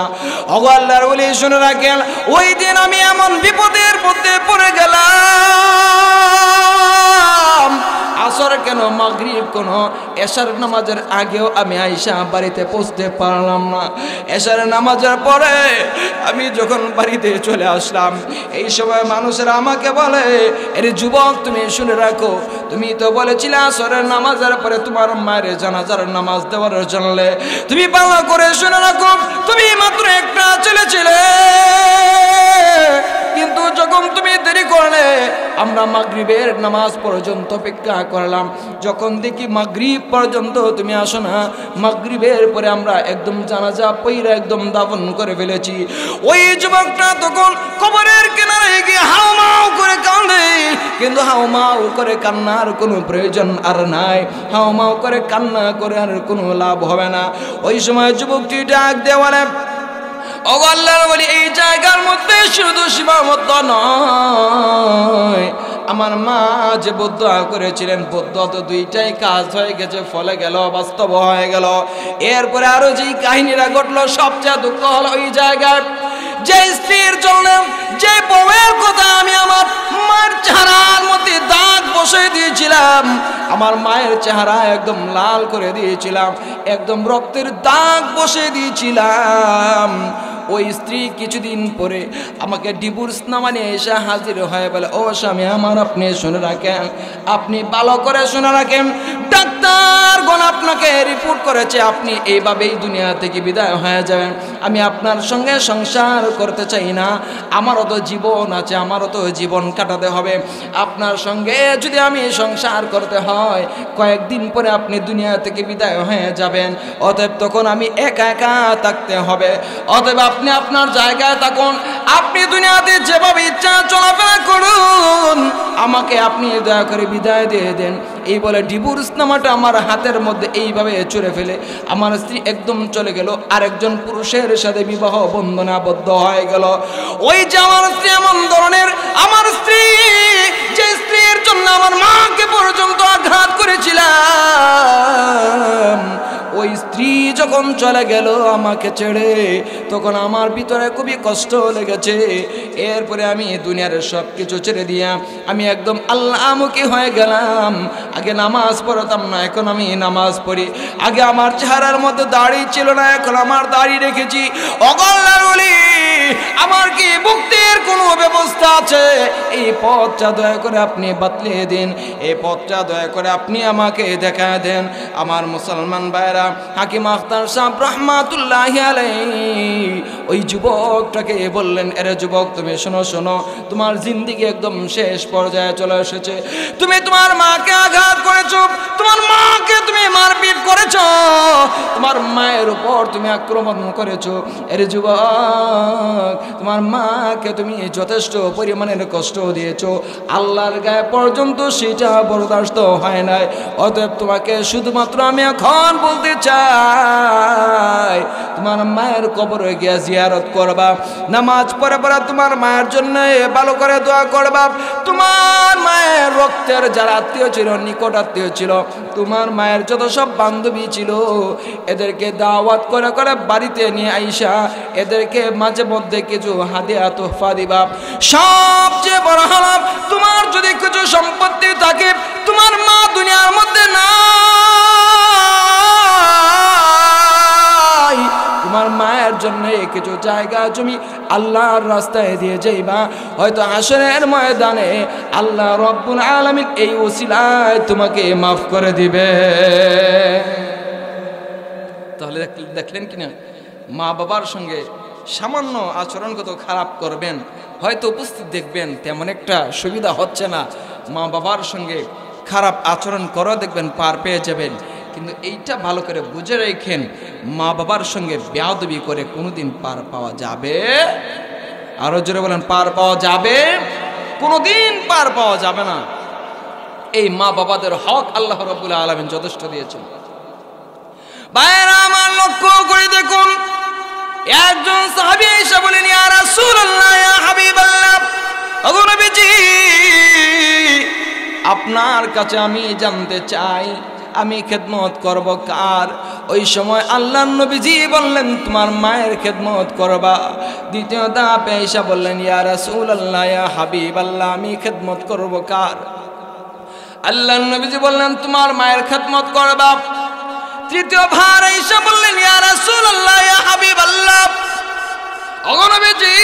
ওগো আল্লাহর ওলি শুনে রাখেন, ওই দিন আমি এমন বিপদের মধ্যে পড়ে গেলাম, আসর কেন মাগরিব কোন এশার নামাজের আগেও আমি আয়েশা বাড়িতে পৌঁছতে পারলাম না। এশার নামাজের পরে আমি যখন বাড়িতে চলে আসলাম, এই সময় মানুষেরা আমাকে বলে, এর যুবক তুমি শুনে রাখো, তুমি তো বলেছিলে আসরের নামাজের পরে তোমার মায়ের জানাজার নামাজ দেওয়ার জন্য, তুমি ভালো করে শুনে রাখো, তুমি মাত্র একটা ছেলে ছিলে, কিন্তু যখন তুমি দেরি করলে আমরা মাগরিবের নামাজ পর্যন্ত অপেক্ষা করলাম, যখন দেখি মাগরিব পর্যন্ত তুমি আসো না, মাগরিবের পরে আমরা একদম জানাজা পইরা একদম দাফন করে ফেলেছি। ওই যুবকটা তখন কবরের কিনারে গিয়ে হাউমাউ করে কাঁদে, কিন্তু হাউমাউ করে কান্নার কোনো প্রয়োজন আর নাই, হাউমাউ করে কান্না করে আর কোনো লাভ হবে না। ওই সময় যুবকটি ডাক দিয়ে বলে, ও আল্লাহর ওলি, এই জায়গার মধ্যে শুধু সীমাবদ্ধ নয়, আমার মা যে বদদুয়া করেছিলেন, বদদুয়া তো দুইটাই কাজ হয়ে গেছে, ফলে গেল, বাস্তব হয়ে গেল। এরপরে আরো যে কাহিনীরা ঘটলো, সবচেয়ে দুঃখ হলো ওই জায়গায় যে স্ত্রীর জন্য, যে বউয়ের কথা আমি আমার মায়ের চেহারার মধ্যে দাগ বসে দিয়েছিলাম, আমার মায়ের চেহারা একদম লাল করে দিয়েছিলাম, একদম রক্তের দাগ বসে দিয়েছিলাম, ওই স্ত্রী কিছুদিন পরে আমাকে ডিভোর্স নামা নিয়ে এসে হাজির হয়ে বলে, ও স্বামী আমার, আপনি শুনে রাখেন, আপনি ভালো করে শুনে রাখেন, ডাক্তারগণ আপনাকে রিপোর্ট করেছে আপনি এইভাবেই দুনিয়া থেকে বিদায় হয়ে যাবেন। আমি আপনার সঙ্গে সংসার করতে চাই না, আমারও তো জীবন আছে, আমারও তো জীবন কাটাতে হবে, আপনার সঙ্গে যদি আমি সংসার করতে হয় কয়েকদিন পরে আপনি দুনিয়া থেকে বিদায় হয়ে যাবেন, অতএব তখন আমি একা একা থাকতে হবে, অতএব আপনি আপনার জায়গায় থাকুন, আপনি দুনিয়াতে যেভাবে ইচ্ছা চলাফেরা করুন, আমাকে আপনি দয়া করে বিদায় দিয়ে দেন। এই বলে ডিভোর্স নামাটা আমার হাতের মধ্যে এইভাবে চড়ে ফেলে আমার স্ত্রী একদম চলে গেল, আরেকজন পুরুষের সাথে বিবাহ বন্ধনে আবদ্ধ হয়ে গেল। ওই যে আমার স্ত্রী এমন ধরনের, আমার স্ত্রী যে স্ত্রীর জন্য আমার মাকে পর্যন্ত আঘাত করেছিলাম, ওই স্ত্রী যখন চলে গেল আমাকে ছেড়ে, তখন আমার ভিতরে খুবই কষ্ট লেগেছে। এরপরে আমি দুনিয়ার সব কিছু ছেড়ে দিয়া আমি একদম আল্লাহমুখী হয়ে গেলাম। আগে নামাজ পড়তাম না, এখন আমি নামাজ পড়ি। আগে আমার চেহারার মধ্যে দাড়ি ছিল না, এখন আমার দাড়ি রেখেছি। আল্লাহর ওলি, আমার কি মুক্তির কোনো ব্যবস্থা আছে? এই পথটা দয়া করে আপনি বাতলিয়ে দিন, এই পথটা দয়া করে আপনি আমাকে দেখা দেন। আমার মুসলমান ভাইরা, হাকিম আখতার সাহেব রহমাতুল্লাহি আলাইহি ওই যুবকটাকে বললেন, এরে যুবক তুমি শোনো শোনো, তোমার জিন্দেগি একদম শেষ পর্যায়ে চলে এসেছে। তুমি তোমার মাকে আঘাত করেছো, তোমার মাকে তুমি মারপিট করেছো, তোমার মায়ের উপর তুমি আক্রমণ করেছো। এরে যুবক, তোমার মাকে তুমি যথেষ্ট পরিমাণের কষ্ট দিয়েছো, আল্লাহর গায়ে পর্যন্ত সেটা বরদাস্ত হয় নাই। অতএব তোমাকে শুধুমাত্র আমি এখন বলতে চাই, তোমার মায়ের কবরে গিয়ে জিয়ারত করবা, নামাজ পড়ে পড়ে তোমার মায়ের জন্য ভালো করে দোয়া করবা। তোমার মায়ের রক্তের যারা আত্মীয় ছিল, নিকট আত্মীয় ছিল, তোমার মায়ের যত সব বান্ধবী ছিল, এদেরকে দাওয়াত করে করে বাড়িতে নিয়ে আইসা এদেরকে মাঝে মধ্যে কিছু হাদিয়া তোহফা দিবা। সবচেয়ে বড় হলো, তোমার যদি কিছু সম্পত্তি থাকে, তোমার মা দুনিয়ার মধ্যে নাই, তোমার মায়ের জন্য কিছু জায়গা জমি আল্লাহর রাস্তায় দিয়ে যাইবা, হয়তো হাসরের ময়দানে আল্লাহ রব্বুল আলামিন এই ওসিলায় তোমাকে মাফ করে দিবে। তাহলে দেখলেন কিনা, মা বাবার সঙ্গে সামান্য আচরণগত খারাপ করবেন, হয়তো উপস্থিত দেখবেন তেমন একটা সুবিধা হচ্ছে না, মা বাবার সঙ্গে খারাপ আচরণ করো, দেখবেন পার পেয়ে যাবেন। কিন্তু এইটা ভালো করে বুঝে রেখেন, মা বাবার সঙ্গে বেয়াদবি করে কোনোদিন পার পাওয়া যাবে? আরো জোরে বলেন, পার পাওয়া যাবে? কোনোদিন পার পাওয়া যাবে না। এই মা বাবাদের হক আল্লাহ রাব্বুল আলামিন যথেষ্ট দিয়েছেন। ভাইরা আমার, লক্ষ্য করে দেখুন, একজন সাহাবী এসে বলেন, ইয়া রাসূলুল্লাহ, ইয়া হাবিবাল্লাহ, ওগো নবীজি, আপনার কাছে আমি জানতে চাই আমি খেদমত করব কার? ওই সময় আল্লাহর নবীজি বললেন, তোমার মায়ের খেদমত করবা। দ্বিতীয় ধাপে এসে বললেন, ইয়া রাসূলুল্লাহ, ইয়া হাবিবাল্লাহ, আমি খেদমত করব কার? আল্লাহর নবীজি বললেন, তোমার মায়ের খেদমত করবা। তৃতীয় ভার এসে বললেন, ইয়া রাসূলুল্লাহ, ইয়া হাবিবাল্লাহ, ওগো নবীজি,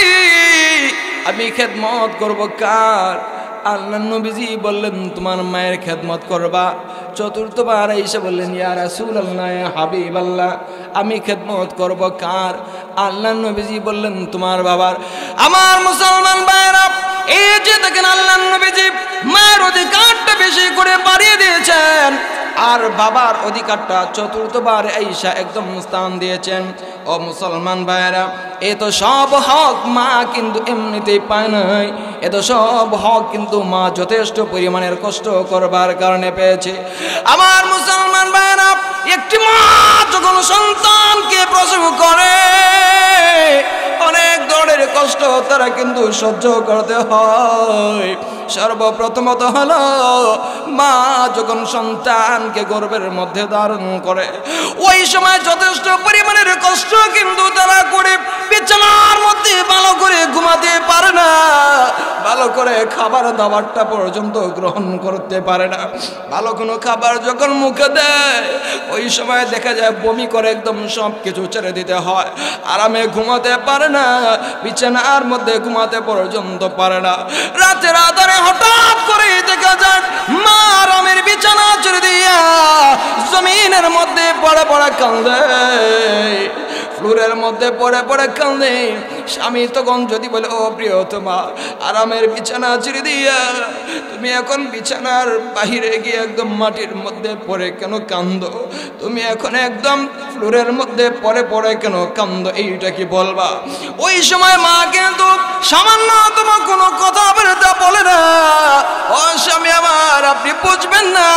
আমি খেদমত করব কার? আল্লাহর নবীজি বললেন, তোমার মায়ের খেদমত করবা। চতুর্থবার এসে বললেন, ইয়া রাসূলুল্লাহ, ইয়া হাবিবাল্লাহ, আমি খেদমত করব কার? আল্লাহর নবীজি বললেন, তোমার বাবার। আমার মুসলমান ভাইরা, এই যে দেখেন আল্লাহর নবীজি মায়ের অধিকারটা বেশি করে বাড়িয়ে দিয়েছেন, আর বাবার অধিকারটা চতুর্থবার আইসা একদম স্থান দিয়েছেন। ও মুসলমান ভাইরা, এ তো সব হক মা কিন্তু এমনিতেই পায় নাই, এ তো সব হক কিন্তু মা যথেষ্ট পরিমাণের কষ্ট করবার কারণে পেয়েছে। আমার মুসলমান ভাইরা, একটি মা যখন সন্তানকে প্রসব করে, অনেক ধরনের কষ্ট তারা কিন্তু সহ্য করতে হয়। সর্বপ্রথমত হলো, মা যখন সন্তানকে গর্ভের মধ্যে ধারণ করে, ওই সময় যথেষ্ট পরিমাণের কষ্ট কিন্তু তারা করে। বিছানার মধ্যে ভালো করে ঘুমাতে পারে না, ভালো করে খাবার দাবারটা পর্যন্ত গ্রহণ করতে পারে না। ভালো কোনো খাবার যখন মুখে দেয়, ওই সময় দেখা যায় বমি করে একদম সব কিছু ছেড়ে দিতে হয়। আরামে ঘুমাতে পারে না, বিছানার মধ্যে ঘুমাতে পর্যন্ত পারে না। রাতের আধারে হঠাৎ করে দেখা যায় মা আরামের বিছানা ছেড়ে দিয়া জমিনের মধ্যে পড়ে পড়ে কান্দে, ফ্লোরের মধ্যে পড়ে পড়ে কান্দে। স্বামী তখন যদি বলে, ও প্রিয়তমা, আরামের বিছানা ছেড়ে দিয়া তুমি এখন বিছানার বাহিরে গিয়ে একদম মাটির মধ্যে পড়ে কেন কান্দো? তুমি এখন একদম ফ্লোরের মধ্যে পড়ে পড়ে কেন কান্দো? এইটা কি বলবা? ওই সময় মা কিন্তু সামান্যতম কোনো কথা বলে না, ও স্বামী আমার, আপনি বুঝবেন না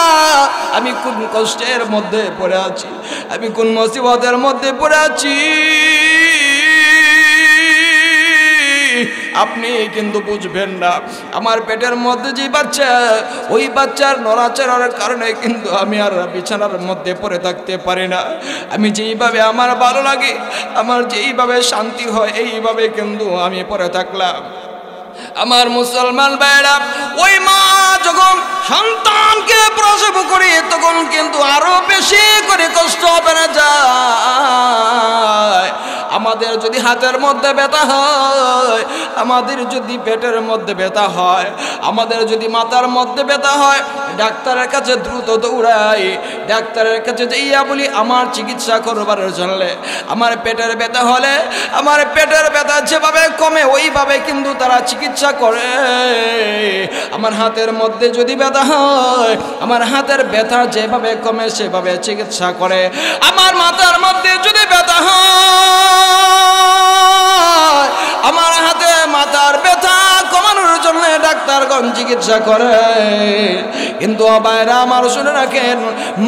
আমি কোন কষ্টের মধ্যে পড়ে আছি, আমি কোন মুসিবতের মধ্যে পড়ে আছি, আপনি কিন্তু বুঝবেন না। আমার পেটের মধ্যে যে বাচ্চা, ওই বাচ্চার নড়াচড়ার কারণে কিন্তু আমি আর বিছানার মধ্যে পড়ে থাকতে পারি না। আমি যেইভাবে আমার ভালো লাগে, আমার যেইভাবে শান্তি হয়, এইভাবে কিন্তু আমি পড়ে থাকলাম। আমার মুসলমান ভাইরা, ওই মা যখন সন্তানকে প্রসব করে, তখন কিন্তু আরো বেশি করে কষ্ট বেড়ে যায়। আমাদের যদি হাতের মধ্যে ব্যথা হয়, আমাদের যদি পেটের মধ্যে ব্যথা হয়, আমাদের যদি মাথার মধ্যে ব্যথা হয়, ডাক্তারের কাছে দ্রুত দৌড়াই। ডাক্তারের কাছে যাইয়া বলি, আমার চিকিৎসা করবার জন্য। আমার পেটের ব্যথা হলে, আমার পেটের ব্যথা যেভাবে কমে, ওইভাবে কিন্তু তারা চিকিৎসা করে। আমার হাতের মধ্যে যদি ব্যথা হয়, আমার হাতের ব্যথা যেভাবে কমে সেভাবে চিকিৎসা করে। আমার মাথার মধ্যে যদি ব্যথা হয়, আমার হাতে মাথার ব্যথা কমানোর জন্য ডাক্তারগণ চিকিৎসা করে। কিন্তু ভাইরা আমার, শুনে রাখেন,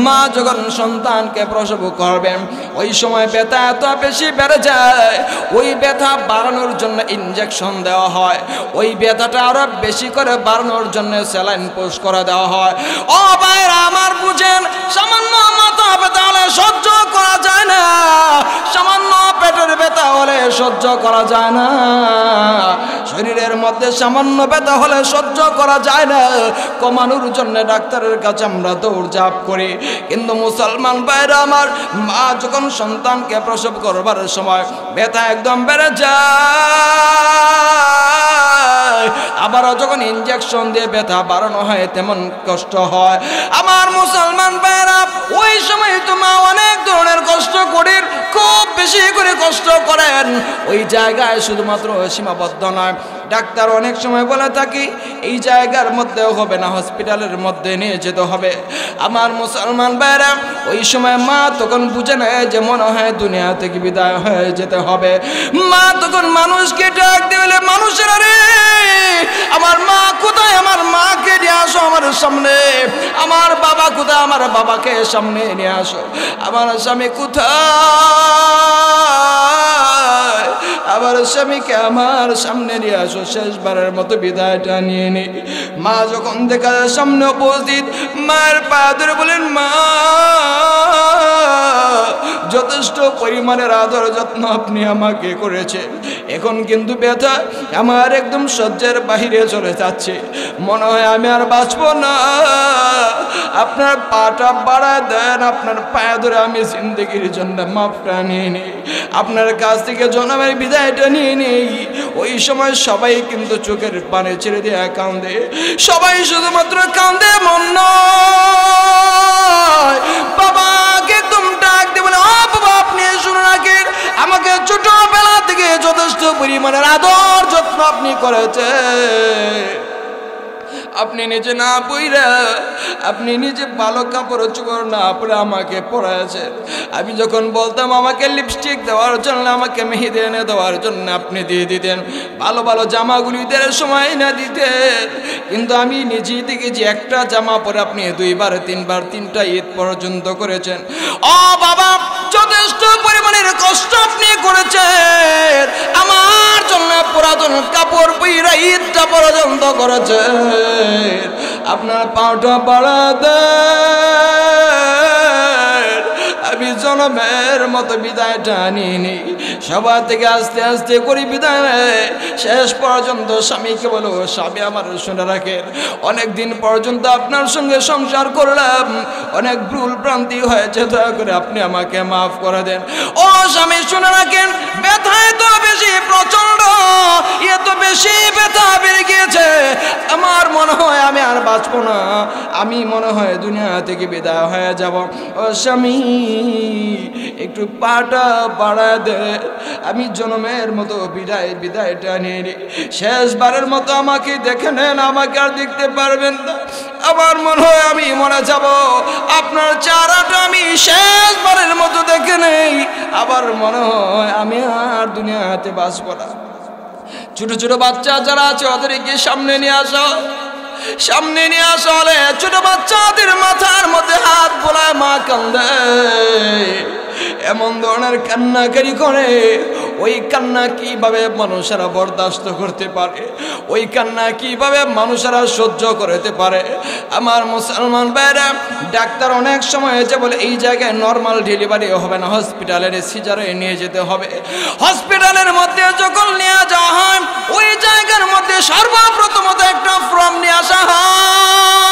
মা যখন সন্তানকে প্রসব করবেন, ওই সময় ব্যথা এত বেশি বেড়ে যায়, ওই ব্যথা বাড়ানোর জন্য ইনজেকশন দেওয়া হয়, ওই ব্যথাটা আরো বেশি করে বাড়ানোর জন্য স্যালাইন পুশ করে দেওয়া হয়। ও ভাইরা আমার, বুঝেন, সামান্য মাথা ব্যথা হলে সহ্য করা যায় না, সামান্য পেটের ব্যথা হলে সহ্য করা যায় না, শরীরের মধ্যে সামান্য ব্যথা হলে সহ্য করা যায় না, কমানোর জন্য ডাক্তারের কাছে আমরা দৌড়ঝাঁপ করি। কিন্তু মুসলমান ভাইরা আমার, মা যখন সন্তানকে প্রসব করবার সময় ব্যথা একদম বেড়ে যায়, আবারও যখন ইনজেকশন দিয়ে ব্যথা বাড়ানো হয় তেমন কষ্ট হয়। আমার মুসলমান ভাইরা, ওই সময় তো মা অনেক ধরনের কষ্ট করেন, খুব বেশি করে কষ্ট করেন। ওই জায়গায় শুধুমাত্র সীমাবদ্ধ নয়, ডাক্তার অনেক সময় বলে থাকি এই জায়গার মধ্যে হবে না, হসপিটালের মধ্যে নিয়ে যেতে হবে। আমার মুসলমান ভাইরা, ওই সময় মা তখন বুঝে নেয় যে মনে হয় দুনিয়া থেকে বিদায় হয়ে যেতে হবে। মা তখন মানুষকে ডাক দিলে, মানুষের আরে আমার মা কোথায়, আমার মাকে নিয়ে আসো আমার সামনে, আমার বাবা কোথায়, আমার বাবাকে সামনে নিয়ে আসো, আমার স্বামী কোথায়, আমার স্বামীকে আমার সামনে নিয়ে আসো, শেষবারের মতো বিদায়টা নিয়ে নি। মা যখন দেখা যায় সামনে উপস্থিত, মায়ের পা ধরে বলেন, মা যথেষ্ট পরিমাণের আদর যত্ন আপনি আমাকে করেছেন, এখন কিন্তু ব্যথা আমার একদম সহ্যের বাহিরে চলে যাচ্ছে, মনে হয় আমি আর বাঁচব না, আপনার পাটা বাড়ায় দেন, আপনার পায়ে ধরে আমি জিন্দগির জন্য মাপটা নিয়ে নিই, আপনার কাছ থেকে জনমের বিদায়টা নিয়ে নিই। ওই সময় সবাই কিন্তু চোখের পানি ছেড়ে দিয়ে কান্দে, সবাই শুধুমাত্র কান্দে, মন নয়। বাবাকে একদম ডাক দিয়ে বলে, ও বাবা আপনি শুনে রাখেন, আমাকে ছোটবেলা থেকে যথেষ্ট পরিমাণের আদর যত্ন আপনি করেছেন, আপনি নিজে না পইরা, আপনি নিজে ভালো কাপড় চোপড় না পরে আমাকে পরাইছেন। আমি যখন বলতাম আমাকে লিপস্টিক দেওয়ার জন্য, আমাকে মেহেদি এনে দেওয়ার জন্য আপনি দিয়ে দিতেন, ভালো ভালো জামাগুলি দেওয়ার সময় না দিতেন। কিন্তু আমি নিজেই দেখেছি একটা জামা পরে আপনি 2 বার 3 বার 3টা ঈদ পর্যন্ত করেছেন। ও বাবা, যথেষ্ট পরিমাণের কষ্ট আপনি করেছেন, আমার জন্য পুরাতন কাপড় পইরা ঈদটা পর্যন্ত করেছেন, আপনার পাওটা বাড়া দেন, আমি জনমের মতো বিদায়টা নিয়ে নিই। সবার থেকে আস্তে আস্তে করি বিদায়, শেষ পর্যন্ত স্বামীকে বলো, স্বামী আমার শুনে রাখেন, অনেক দিন পর্যন্ত আপনার সঙ্গে সংসার করলাম, অনেক ভুল ভ্রান্তি হয়েছে, দয়া করে আপনি আমাকে মাফ করে দেন। ও স্বামী শুনে রাখেন, ব্যথা এত বেশি প্রচন্ড, এত বেশি ব্যথা বেড়ে গিয়েছে, আমার মনে হয় আমি আর বাঁচব না, আমি মনে হয় দুনিয়া থেকে বিদায় হয়ে যাব। ও স্বামী একটু পাটা বাড়া দে, আমি জনমের মতো বিদায়টা নিয়ে নিই, শেষবারের মতো আমাকে দেখে নেন, আমাকে আর দেখতে পারবেন না, আমার মনে হয় আমি মরে যাব, আপনার চেহারাটা আমি শেষবারের মতো দেখে নেই, আবার মনে হয় আমি আর দুনিয়াতে বাঁচব না। ছোট ছোট বাচ্চা যারা আছে ওদেরকে সামনে নিয়ে আসো, সামনে নিয়ে আসা হলে ছোট বাচ্চাদের মাথার মধ্যে হাত বোলায় মা কান্দে, এমন ধরনের কান্নাকারি করে, ওই কান্না কিভাবে মানুষেরা বরদাস্ত করতে পারে, ওই কান্না কিভাবে মানুষেরা সহ্য করতে পারে। আমার মুসলমান ভাইরা, ডাক্তার অনেক সময় এসে বলে এই জায়গায় নর্মাল ডেলিভারি হবে না, হসপিটালের সিজারে নিয়ে যেতে হবে। হসপিটালের মধ্যে যখন নিয়ে যাওয়া হয়, ওই জায়গার মধ্যে সর্বপ্রথমত একটা ফর্ম নিয়ে আসা হয়,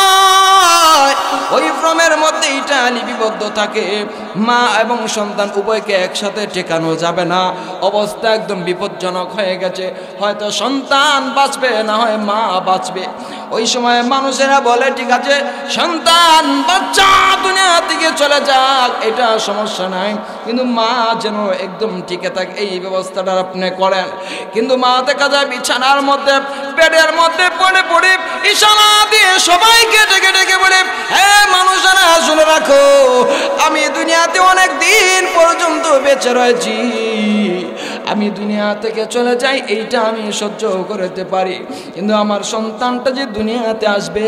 ওই ফর্মের মধ্যে এটা লিপিবদ্ধ থাকে, মা এবং সন্তান উভয়কে একসাথে টেকানো যাবে না, অবস্থা একদম বিপজ্জনক হয়ে গেছে, হয়তো সন্তান বাঁচবে, না হয় মা বাঁচবে। ওই সময় মানুষেরা বলে ঠিক আছে সন্তান বাচ্চা দুনিয়া থেকে চলে যাক, এটা সমস্যা নাই, কিন্তু মা যেন একদম টিকে থাকে এই ব্যবস্থাটা আপনি করেন। কিন্তু মা দেখা যায় বিছানার মধ্যে পেটের মধ্যে পড়ে পড়ে ইশারা দিয়ে সবাইকে ডেকে ডেকে বলে, হ্যাঁ মানুষেরা শুনে রাখো, আমি দুনিয়াতে অনেক দিন পর্যন্ত বেঁচে রয়েছি, আমি দুনিয়া থেকে চলে যাই এইটা আমি সহ্য করতে পারি, কিন্তু আমার সন্তানটা যে দুনিয়াতে আসবে,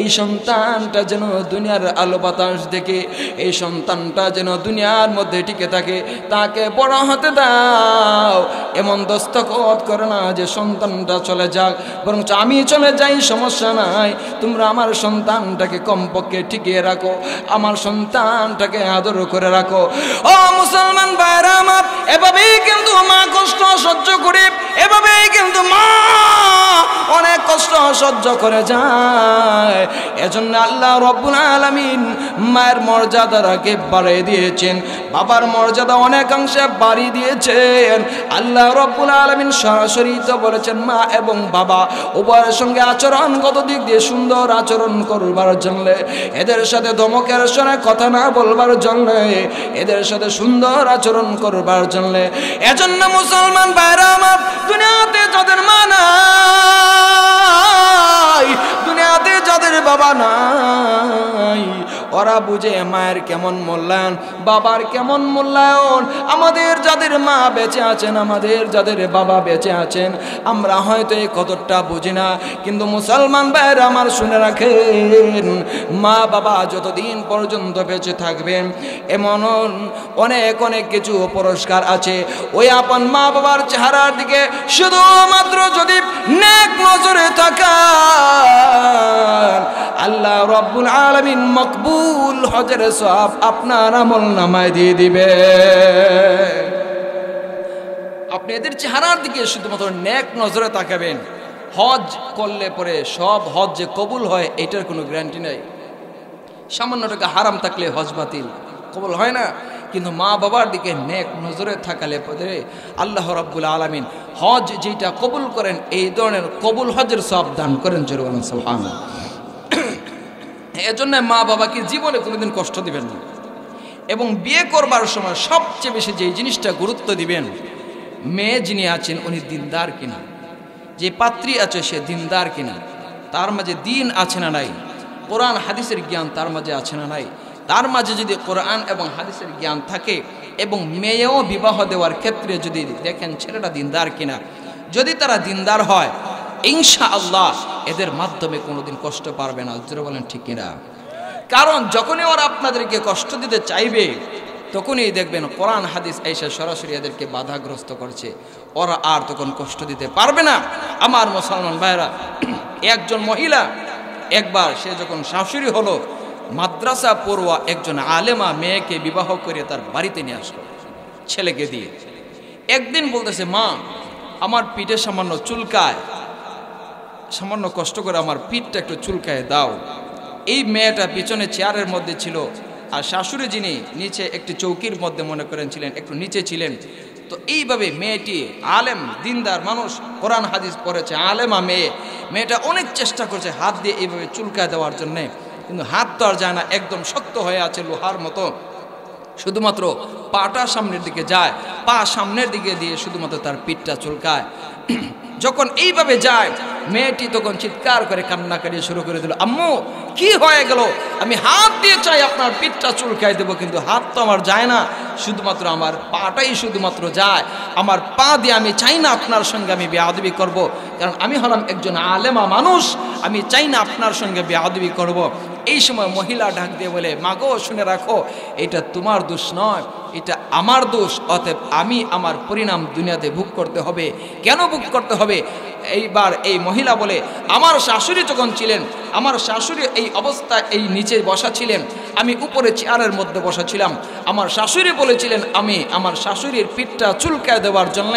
এই সন্তানটা যেন দুনিয়ার আলো বাতাস দেখে, এই সন্তানটা যেন দুনিয়ার মধ্যে টিকে থাকে, তাকে বড় হতে দাও, এমন দস্তখত করে না যে সন্তানটা চলে যাক, বরং আমি চলে যাই সমস্যা নাই, তোমরা আমার সন্তানটাকে কমপক্ষে টিকিয়ে রাখো, আমার সন্তানটাকে আদর করে রাখো। ও মুসলমান ভাইরা আমার, এভাবেই কিন্তু মা কষ্ট সহ্য করে, এভাবেই কিন্তু মা সহ্য করে যায়। এজন্য আল্লাহ রাব্বুল আলামিন মায়ের মর্যাদাটাকে বাড়িয়ে দিয়েছেন, বাবার মর্যাদা অনেকাংশে বাড়িয়ে দিয়েছেন। আল্লাহ রাব্বুল আলামিন সরাসরি তো বলেছেন মা এবং বাবা উভয়ের সঙ্গে আচরণগত দিক দিয়ে সুন্দর আচরণ করবার জন্য, এদের সাথে ধমকের সঙ্গে কথা না বলবার জন্য, এদের সাথে সুন্দর আচরণ করবার জন্য। এজন্য মুসলমান ভাইরা আমার, দুনিয়াতে যাদের মা নাই, দুনিয়াতে যাদের বাবা নাই, ওরা বুঝে মায়ের কেমন মূল্যায়ন, বাবার কেমন মূল্যায়ন। আমাদের যাদের মা বেঁচে আছেন, আমাদের যাদের বাবা বেঁচে আছেন, আমরা হয়তো এই কতটা বুঝি না, কিন্তু মুসলমান ভাইরা আমার শুনে রাখেন, মা বাবা যতদিন পর্যন্ত বেঁচে থাকবেন এমন অনেক অনেক কিছু পুরস্কার আছে। ওই আপন মা বাবার চেহারার দিকে শুধুমাত্র যদি নেক নজরে তাকান, আল্লাহ রাব্বুল আলামিন মকবুল হজের সওয়াব আপনার আমল নামায় দিয়ে দিবে। আপনি এদের চেহারার দিকে শুধুমাত্র নেক নজরে তাকাবেন। হজ করলে পরে সব হজ যে কবুল হয় এটার কোনো গ্যারান্টি নাই। সামান্য টাকা হারাম থাকলে হজ বাতিল, কবুল হয় না। কিন্তু মা বাবার দিকে নেক নজরে থাকালে পরে আল্লাহ রাব্বুল আলামিন হজ যেটা কবুল করেন এই ধরনের কবুল হজের সওয়াব দান করেন। জোরে বলেন সুবহানাল্লাহ। এজন্য মা বাবাকে জীবনে কোনোদিন কষ্ট দিবেন না। এবং বিয়ে করবার সময় সবচেয়ে বেশি যে জিনিসটা গুরুত্ব দিবেন, মেয়ে যিনি আছেন উনি দিনদার কিনা, যে পাত্রী আছে সে দিনদার কিনা, তার মাঝে দিন আছে না নাই, কোরআন হাদিসের জ্ঞান তার মাঝে আছে না নাই। তার মাঝে যদি কোরআন এবং হাদিসের জ্ঞান থাকে এবং মেয়েও বিবাহ দেওয়ার ক্ষেত্রে যদি দেখেন ছেলেটা দিনদার কিনা, যদি তারা দিনদার হয় ইনশাআল্লাহ এদের মাধ্যমে কোনোদিন কষ্ট পারবে না। জোরে বলেন ঠিক কিনা? কারণ যখনই ওরা আপনাদেরকে কষ্ট দিতে চাইবে তখনই দেখবেন কোরআন হাদিস এসে সরাসরি এদেরকে বাধাগ্রস্ত করছে, ওরা আর তখন কষ্ট দিতে পারবে না। আমার মুসলমান ভাইরা, একজন মহিলা একবার সে যখন শাশুড়ি হলো, মাদ্রাসা পড়ুয়া একজন আলেমা মেয়েকে বিবাহ করে তার বাড়িতে নিয়ে আসলো ছেলেকে দিয়ে। একদিন বলতেছে, মা আমার পিঠে সামান্য চুলকায়, সামান্য কষ্ট করে আমার পিঠটা একটু চুলকায় দাও। এই মেয়েটা পিছনে চেয়ারের মধ্যে ছিল, আর শাশুড়ি যিনি নিচে একটি চৌকির মধ্যে মনে করেন ছিলেন, একটু নিচে ছিলেন। তো এইভাবে মেয়েটি আলেম দিনদার মানুষ, কোরআন হাদিস পড়েছে, আলেমা মেয়েটা অনেক চেষ্টা করছে হাত দিয়ে এইভাবে চুলকায় দেওয়ার জন্যে, কিন্তু হাত তো আর যায় না, একদম শক্ত হয়ে আছে লোহার মতো। শুধুমাত্র পাটা সামনের দিকে যায়, পা সামনের দিকে দিয়ে শুধুমাত্র তার পিঠটা চুলকায়। যখন এইভাবে যায় মেয়েটি তখন চিৎকার করে কান্নাকাটি শুরু করে দিল, আম্মু কি হয়ে গেল? আমি হাত দিয়ে চাই আপনার পিঠটা চুলকাই দেবো, কিন্তু হাত তো আমার যায় না, শুধুমাত্র আমার পাটাই শুধুমাত্র যায়। আমার পা দিয়ে আমি চাই না আপনার সঙ্গে আমি বেয়াদবি করব, কারণ আমি হলাম একজন আলেমা মানুষ, আমি চাই না আপনার সঙ্গে বেয়াদবি করব। এই সময় মহিলা ডাক দিয়ে বলে, মাগো শুনে রাখো, এটা তোমার দোষ নয়, এটা আমার দোষ, অতএব আমি আমার পরিণাম দুনিয়াতে ভোগ করতে হবে। কেন ভোগ করতে হবে? এইবার এই মহিলা বলে, আমার শাশুড়ি যখন ছিলেন, আমার শাশুড়ি এই অবস্থায় এই নিচে বসা ছিলেন, আমি উপরে চেয়ারের মধ্যে বসা ছিলাম। আমার শাশুড়ি বলেছিলেন আমি আমার শাশুড়ির পিঠটা চুলকায় দেওয়ার জন্য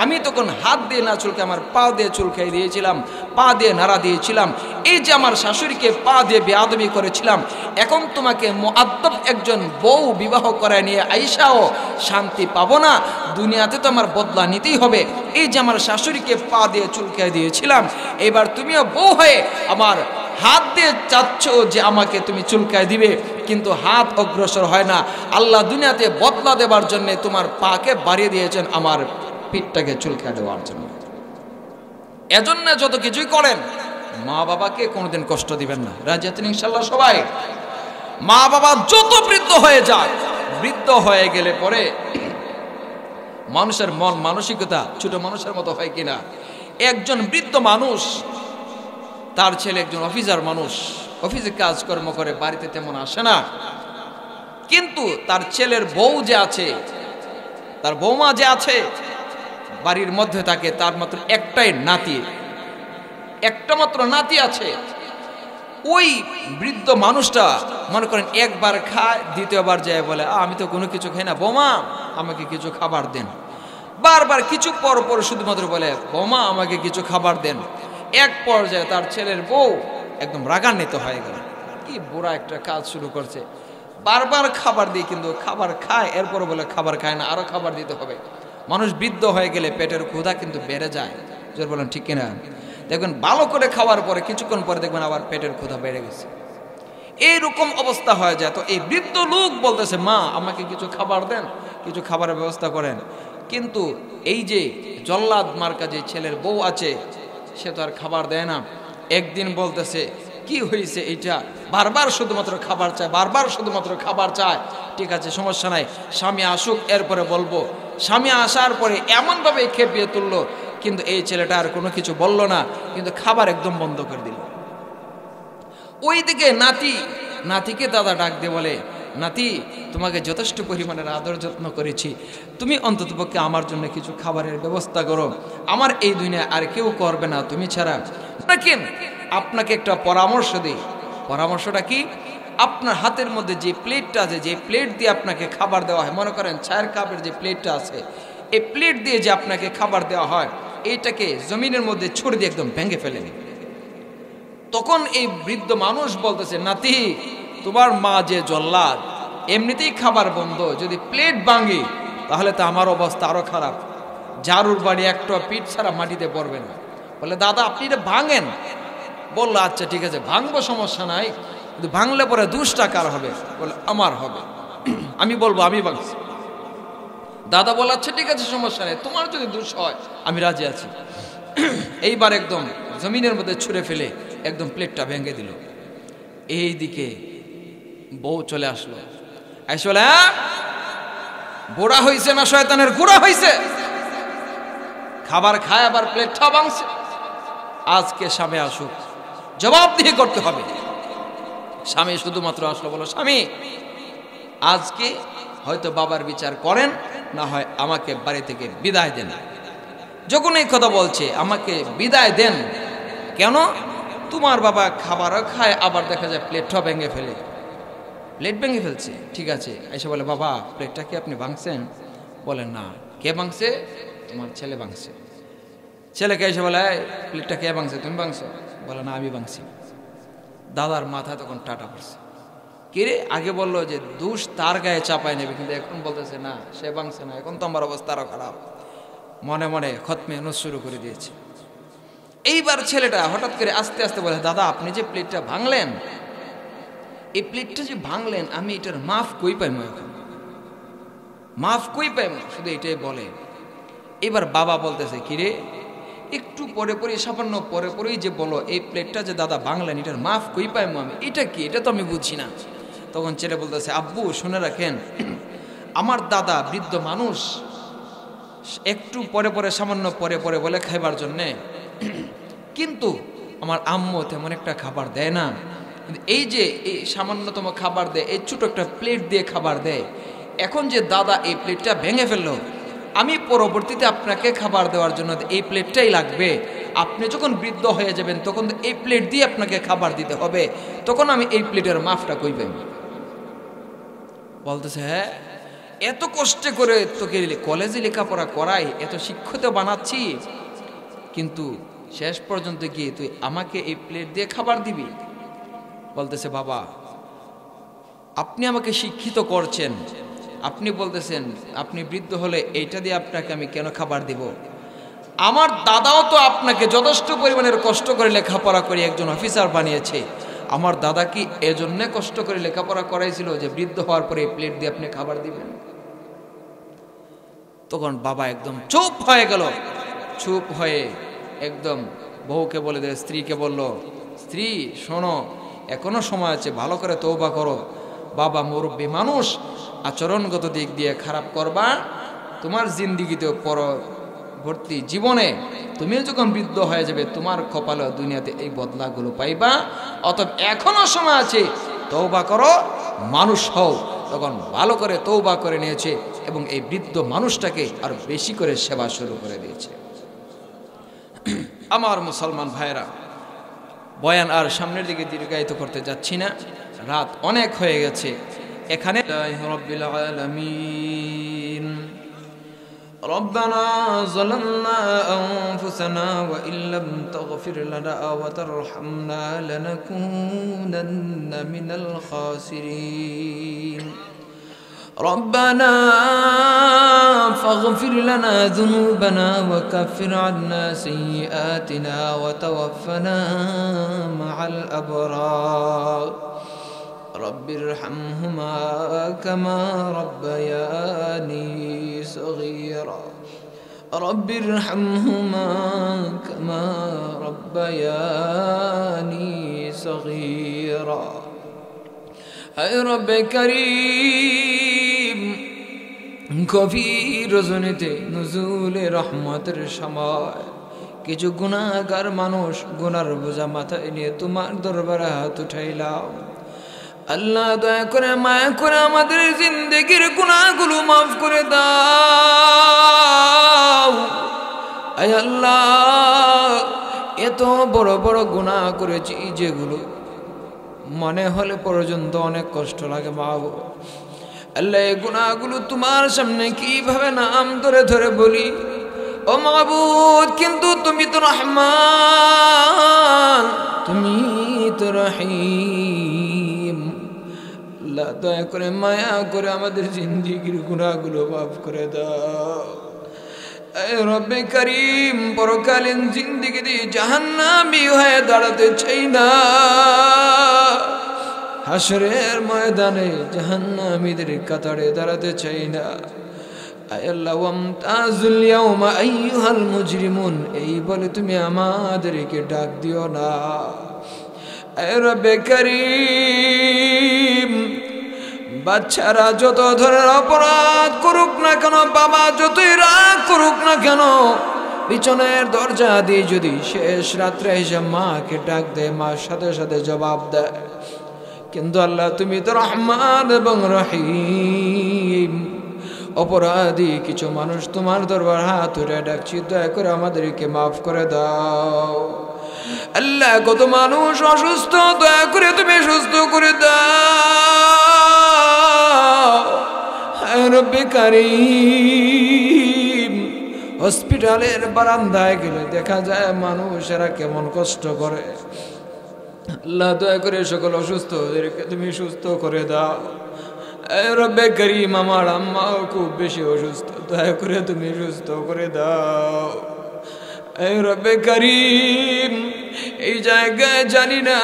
আমি তখন হাত দিয়ে না চুলকে আমার পা দিয়ে চুলকাই দিয়েছিলাম, পা দিয়ে নাড়া দিয়েছিলাম। এই যে আমার শাশুড়িকে পা দিয়ে বেয়াদবি করেছিলাম, এখন তোমাকে মুআদ্দব একজন বউ বিবাহ করে নিয়ে আইসাও শান্তি পাবো না, দুনিয়াতে তো আমার বদলা নিতেই হবে। এই যে আমার শাশুড়িকে পা দিয়ে চুলকায় দিয়েছিলাম, এবার তুমিও বউ হয়ে আমার হাত দিয়ে চাচ্ছ যে আমাকে তুমি চুলকায় দিবে, কিন্তু হাত অগ্রসর হয় না। আল্লাহ দুনিয়াতে বদলা দেবার জন্য তোমার পাকে বাড়িয়ে দিয়েছেন আমার পিঠটাকে চুলকায় দেওয়ার জন্য। এজন্য যত কিছুই করেন মা বাবাকে কোনোদিন কষ্ট দিবেন না। রাজি আছেন ইনশাআল্লাহ সবাই? মা বাবা যত বৃদ্ধ হয়ে যায়, বৃদ্ধ হয়ে গেলে পরে মানুষের মন মানসিকতা ছোট মানুষের মতো হয় কিনা। একজন বৃদ্ধ মানুষ, তার ছেলে একজন অফিসার মানুষ, অফিসে কাজকর্ম করে, বাড়িতে তেমন আসে না, কিন্তু তার ছেলের বউ যে আছে, তার বৌমা যে আছে বাড়ির মধ্যে থাকে, তার মাত্র একটাই নাতি, একটা মাত্র নাতি আছে। ওই বৃদ্ধ মানুষটা মনে করেন একবার খায়, দ্বিতীয়বার যায় বলে আমি তো কোনো কিছু খাই না, বৌমা আমাকে কিছু খাবার দেন। বারবার কিছু পর পর শুধুমাত্র বলে বৌমা আমাকে কিছু খাবার দেন। এক পর্যায়ে তার ছেলের বউ একদম রাগান্বিত হয়ে গেল। কি বুড়া একটা কাজ শুরু করছে, বারবার খাবার দিয়ে কিন্তু খাবার খায়, এরপর বলে খাবার খায় না, আরো খাবার দিতে হবে। মানুষ বৃদ্ধ হয়ে গেলে পেটের ক্ষুধা কিন্তু বেড়ে যায়, জোর বলেন ঠিক কিনা? দেখবেন ভালো করে খাওয়ার পরে কিছুক্ষণ পরে দেখবেন আবার পেটের ক্ষুধা বেড়ে গেছে, এইরকম অবস্থা হয়ে যায়। তো এই বৃদ্ধ লোক বলতেছে, মা আমাকে কিছু খাবার দেন, কিছু খাবারের ব্যবস্থা করেন। কিন্তু এই যে জল্লাদ মার্কা যে ছেলের বউ আছে, সে তো আর খাবার দেয় না। একদিন বলতেছে, কি হয়েছে এইটা, বারবার শুধুমাত্র খাবার চায়, বারবার শুধুমাত্র খাবার চায়। ঠিক আছে, সমস্যা নাই, স্বামী আসুক এরপরে বলবো। স্বামী আসার পরে এমনভাবে খেপিয়ে তুললো, কিন্তু এই ছেলেটা আর কোনো কিছু বলল না, কিন্তু খাবার একদম বন্ধ করে দিল। ওইদিকে নাতিকে দাদা ডাক দিয়ে বলে, নাতি তোমাকে যথেষ্ট পরিমাণের আদর যত্ন করেছি, তুমি অন্ততপক্ষে আমার জন্য কিছু খাবারের ব্যবস্থা করো, আমার এই দুনিয়ায় আর কেউ করবে না তুমি ছাড়া। দেখেন আপনাকে একটা পরামর্শ দিই। পরামর্শটা কি? আপনার হাতের মধ্যে যে প্লেটটা আছে, যে প্লেট দিয়ে আপনাকে খাবার দেওয়া হয়, মনে করেন চায়ের কাপের যে প্লেটটা আছে, এই প্লেট দিয়ে যে আপনাকে খাবার দেওয়া হয়, এইটাকে জমিনের মধ্যে ছুড়ে দিয়ে একদম ভেঙে ফেলেন। তখন এই বৃদ্ধ মানুষ বলতেছে, নাতি তোমার মা যে জল্লাদ, এমনিতেই খাবার বন্ধ, যদি প্লেট ভাঙি তাহলে তো আমার অবস্থা আরো খারাপ, ঝাড়ুর বাড়ি একটা পিঠ ছাড়া মাটিতে পড়বে না। বলে, দাদা আপনি এটা ভাঙেন। বললো, আচ্ছা ঠিক আছে ভাঙবো, সমস্যা নাই, কিন্তু ভাঙলে পরে দোষটা কার হবে? বলে, আমার হবে, আমি বলবো আমি ভাঙছি। দাদা বলে, আচ্ছা ঠিক আছে সমস্যা নেই, তোমার যদি দোষ হয় আমি রাজি আছি। এইবার একদম জমিনের মধ্যে ছুঁড়ে ফেলে একদম প্লেটটা ভেঙে দিল। এইদিকে বউ চলে আসলো, এসে বলে, বুড়া হইছে না শয়তানের গুড়া হইছে, খাবার খায় আবার প্লেটটা ভাঙছে। আজকে স্বামী আসুক, জবাবদিহি করতে হবে। স্বামী শুধুমাত্র আসলো, বলো, স্বামী আজকে হয়তো বাবার বিচার করেন, না হয় আমাকে বাড়ি থেকে বিদায় দেন। যখন এই কথা বলছে, আমাকে বিদায় দেন কেন? তোমার বাবা খাবারও খায়, আবার দেখা যায় প্লেটটা ভেঙে ফেলে, প্লেট ভেঙে ফেলছে। ঠিক আছে, এসে বলে, বাবা প্লেটটা কি আপনি ভাঙছেন? বলে, না। কে ভাঙছে? তোমার ছেলে ভাঙছে। ছেলেকে এসে বলে, প্লেটটা কে ভাঙছে? তুমি ভাঙছো? বলে, না আমি ভাঙছি। দাদার মাথায় তখন টাটা পড়ছে। কিরে, আগে বললো যে দোষ তার গায়ে চাপায় নেবে, কিন্তু এখন বলতেছে না সে ভাঙছে না, এখন তো আমার অবস্থা আরো খারাপ। মনে মনে খতমে নুস শুরু করে দিয়েছে। এইবার ছেলেটা হঠাৎ করে আস্তে আস্তে বলে, দাদা আপনি যে প্লেটটা ভাঙলেন, এই প্লেটটা যে ভাঙলেন, আমি এটার মাফ কই পাইম? এখন মাফ কই পাইম? শুধু এটাই বলে। এবার বাবা বলতেছে, কিরে একটু পরে পরে, সামান্য পরে পরেই যে বলো এই প্লেটটা যে দাদা ভাঙলেন, এটার মাফ কই পাইম আমি? এটা কি? এটা তো আমি বুঝছি না। তখন ছেলে বলতেছে, আব্বু শুনে রাখেন, আমার দাদা বৃদ্ধ মানুষ, একটু পরে পরে, সামান্য পরে পরে বলে খাইবার জন্যে, কিন্তু আমার আম্মু তেমন একটা খাবার দেয় না। এই যে এই সামান্যতম খাবার দেয়, এই ছোট একটা প্লেট দিয়ে খাবার দেয়। এখন যে দাদা এই প্লেটটা ভেঙে ফেললো, আমি পরবর্তীতে আপনাকে খাবার দেওয়ার জন্য এই প্লেটটাই লাগবে। আপনি যখন বৃদ্ধ হয়ে যাবেন তখন এই প্লেট দিয়ে আপনাকে খাবার দিতে হবে, তখন আমি এই প্লেটের মাফটা কইবেন। বলতেছে, হ্যাঁ এত কষ্টে করে তোকে কলেজে লেখাপড়া করাই, এত শিক্ষিত বানাচ্ছি, কিন্তু শেষ পর্যন্ত গিয়ে তুই আমাকে এই প্লেট দিয়ে খাবার দিবি? বলতেছে, বাবা আপনি আমাকে শিক্ষিত করছেন, আপনি বলতেছেন আপনি বৃদ্ধ হলে এইটা দিয়ে আপনাকে আমি কেন খাবার দিব? আমার দাদাও তো আপনাকে যথেষ্ট পরিমাণের কষ্ট করে লেখাপড়া করে একজন অফিসার বানিয়েছে। আমার দাদা কি এজন্য কষ্ট করে লেখাপড়া করাইছিল যে বৃদ্ধ হওয়ার পরে এই প্লেট দিয়ে আপনি খাবার দিবেন? তখন বাবা একদম চুপ হয়ে গেল। চুপ হয়ে একদম বউকে বলে দিল, স্ত্রীকে বলল, স্ত্রী শোনো, এখনো সময় আছে, ভালো করে তওবা করো। বাবা মুরব্বী মানুষ, আচরণগত দিক দিয়ে খারাপ করবা, তোমার জিন্দিগিতে পরবর্তী জীবনে তুমিও যখন বৃদ্ধ হয়ে যাবে, তোমার কপালে দুনিয়াতে এই বদলাগুলো পাইবা। অতএব এখনো সময় আছে, তওবা করো, মানুষ হও। তখন ভালো করে তওবা করে নিয়েছে এবং এই বৃদ্ধ মানুষটাকে আরো বেশি করে সেবা শুরু করে দিয়েছে। আমার মুসলমান ভাইরা, বয়ান আর সামনের দিকে দীর্ঘায়িত করতে যাচ্ছি না, রাত অনেক হয়ে গেছে। এখানে রব্বিল আলামিন ربنا ظلمنا أنفسنا وإن لم تغفر لنا وترحمنا لنكونن من الخاسرين ربنا فاغفر لنا ذنوبنا وكفر عنا سيئاتنا وتوفنا مع الأبرار رب ارحمهما كما ربياني صغيرا رب ارحمهما كما ربياني صغيرا اے رب کریم গভীর রজনীতে নুজুলে রহমতের সময় কিছু গুনাহগার মানুষ গুনার বোঝা মাথায় নিয়ে তোমার দরবারে হাত উঠাইলাম আল্লাহ দয়া করে মায়া করে আমাদের জিন্দেগির গুনাহগুলো মাফ করে দাও আয় আল্লাহ এত বড় বড় গুনাহ করেছি যেগুলো মনে হলে পর্যন্ত অনেক কষ্ট লাগে বাবু আল্লাহ এই গুনাহগুলো তোমার সামনে কিভাবে নাম ধরে ধরে বলি ও মাবুদ কিন্তু তুমি তো রহমান তুমি তো রহিম আল্লাহ দয়া করে মায়া করে আমাদের জিন্দেগির গুনাহগুলো মাফ করে দাও এ রব্বে করিম পরকালীন জিন্দেগিতে জাহান্নামী হয়ে দাঁড়াতে চাই না হাশরের ময়দানে জাহান্নামীদের কাতারে দাঁড়াতে চাই না আয় আল্লাহ ওয়ামতাজুল ইয়াউমা আইয়ুহাল মুজরিমুন এই বলে তুমি আমাদেরকে ডাক দিও না আয় রব্বে করিম বাচ্চারা যত ধরনের অপরাধ করুক না কেন বাবা যতই রাগ করুক না কেন পিছনের দরজা দিয়ে যদি শেষ রাত্রে এসে মাকে ডাক দেয় মা সাথে সাথে জবাব দেয় কিন্তু আল্লাহ তুমি তো রহমান এবং রহিম অপরাধী কিছু মানুষ তোমার দরবার হাত উঠে ডাকছি দয়া করে আমাদেরকে মাফ করে দাও আল্লাহ কত মানুষ অসুস্থ দয়া করে তুমি সুস্থ করে দাও হে রব্বে কারীম হসপিটালের বারান্দায় গেলে দেখা যায় মানুষেরা কেমন কষ্ট করে আল্লাহ দয়া করে সকল অসুস্থদেরকে তুমি সুস্থ করে দাও এ রব্বে করিম আমার আম্মাও খুব বেশি অসুস্থ দয়া করে তুমি সুস্থ করে দাও এ রব্বে করিম এই জায়গায় জানি না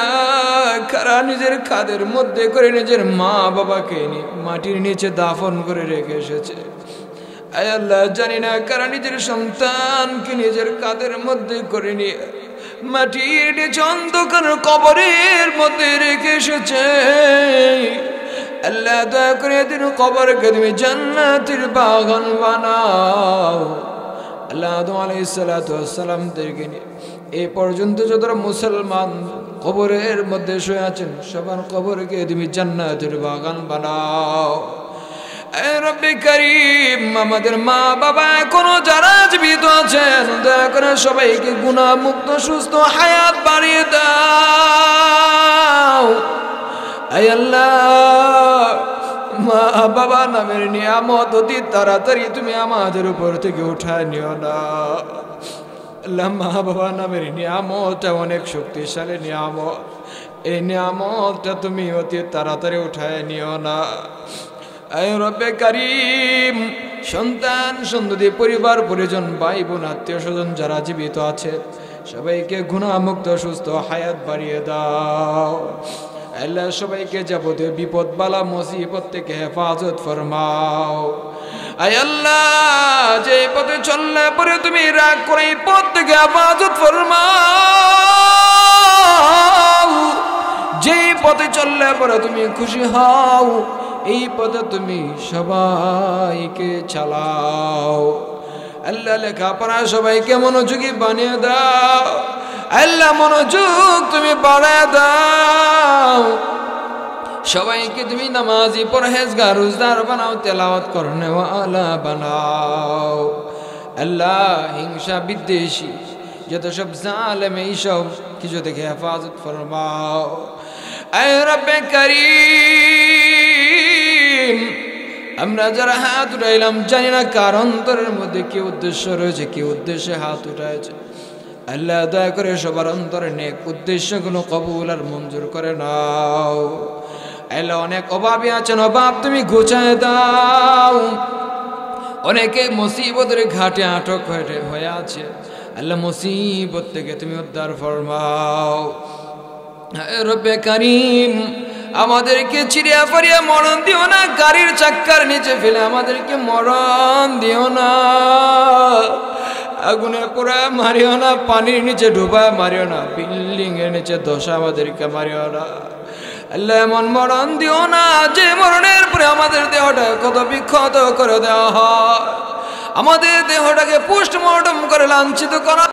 কারা নিজের খাদের মধ্যে করে নিজের মা বাবাকে মাটির নিচে দাফন করে রেখে এসেছে আয় আল্লাহ জানি না কারা নিজের সন্তানকে নিজের কাদের মধ্যে করে নিয়ে মাটির নিচে অন্ধকার কবরের মধ্যে রেখে এসেছে আল্লাহ দয়া করে এদের কবরকে তুমি জান্নাতের বাগান বানাও আল্লাহ আদম আলাইহিস সালাতু ওয়াস সালামদেরকে নিয়ে এই পর্যন্ত যতটা মুসলমান কবরের মধ্যে শুয়ে আছেন সবার কবরকে তুমি জান্নাতের বাগান বানাও এ রব্বে করিম আমাদের মা বাবা এখনো যারা জীবিত আছেন দয়া করে সবাইকে গুনাহ মুক্ত সুস্থ হায়াত বাড়িয়ে দাও আয় আল্লাহ মা বাবা নামের নিয়ামত অতি তাড়াতাড়ি তুমি আমাদের উপর থেকে উঠায় নিও না আল্লাহ মা বাবা নামের নিয়ামতটা অনেক শক্তিশালী নিয়ামত এই নিয়ামতটা তুমি অতি তাড়াতাড়ি উঠায় নিও না আয় রব্বে করিম সন্তান সন্ততি পরিবার পরিজন ভাই বোন আত্মীয় স্বজন যারা জীবিত আছে সবাইকে গুনাহ মুক্ত সুস্থ হায়াত বাড়িয়ে দাও আল্লাহ সবাইকে যাবতীয় বিপদ বালা মুসিবত থেকে হেফাজত ফরমাও আয় আল্লাহ যে পথে চললে পরে তুমি রাগ করে এই পথ থেকে হেফাজত ফরমাও যেই পথে চললে পরে তুমি খুশি হও এই পথে তুমি সবাইকে চালাও আল্লাহ লেখাপড়া সবাইকে মনোযোগী বানিয়ে দাও আল্লাহ মনোযোগ তুমি বাড়ায় দাও সবাইকে তুমি নামাজি পরহেজগার রোজদার বানাও তেলাওয়াত করনে ওয়ালা বানাও আল্লাহ হিংসা বিদ্বেষী যত সব জালেম এইসব কিছু থেকে হেফাজত ফরমাও আয় রব্বে করিম আমরা যারা হাত উঠাইলাম জানি না কার অন্তরের মধ্যে কি উদ্দেশ্য রয়েছে, কি উদ্দেশ্যে হাত উঠাইছে। আল্লাহ দয়া করে সবার অন্তরে নেক উদ্দেশ্যগুলো কবুল আর মঞ্জুর করে নাও। আল্লাহ অনেক অভাবী আছেন, অভাব তুমি ঘুচায় দাও। অনেকে মুসিবতের ঘাটে আটক হয়ে আছে, আল্লাহ মুসিবত থেকে তুমি উদ্ধার ফরমাও। রব্বে কারীম আমাদেরকে চিড়িয়া ফাড়িয়া মরণ দিও না, গাড়ির চাক্কার নিচে ফেলে আমাদেরকে মরণ দিও না, আগুনে পোড়া মারিও না, পানির নিচে ডুবা মারিও না, বিল্ডিং এর নিচে ধসা আমাদেরকে মারিও না। আল্লাহ এমন মরণ দিও না যে মরণের পরে আমাদের দেহটা কত বিক্ষত করে দেওয়া হয়, আমাদের দেহটাকে পোস্টমর্টম করে লাঞ্ছিত করা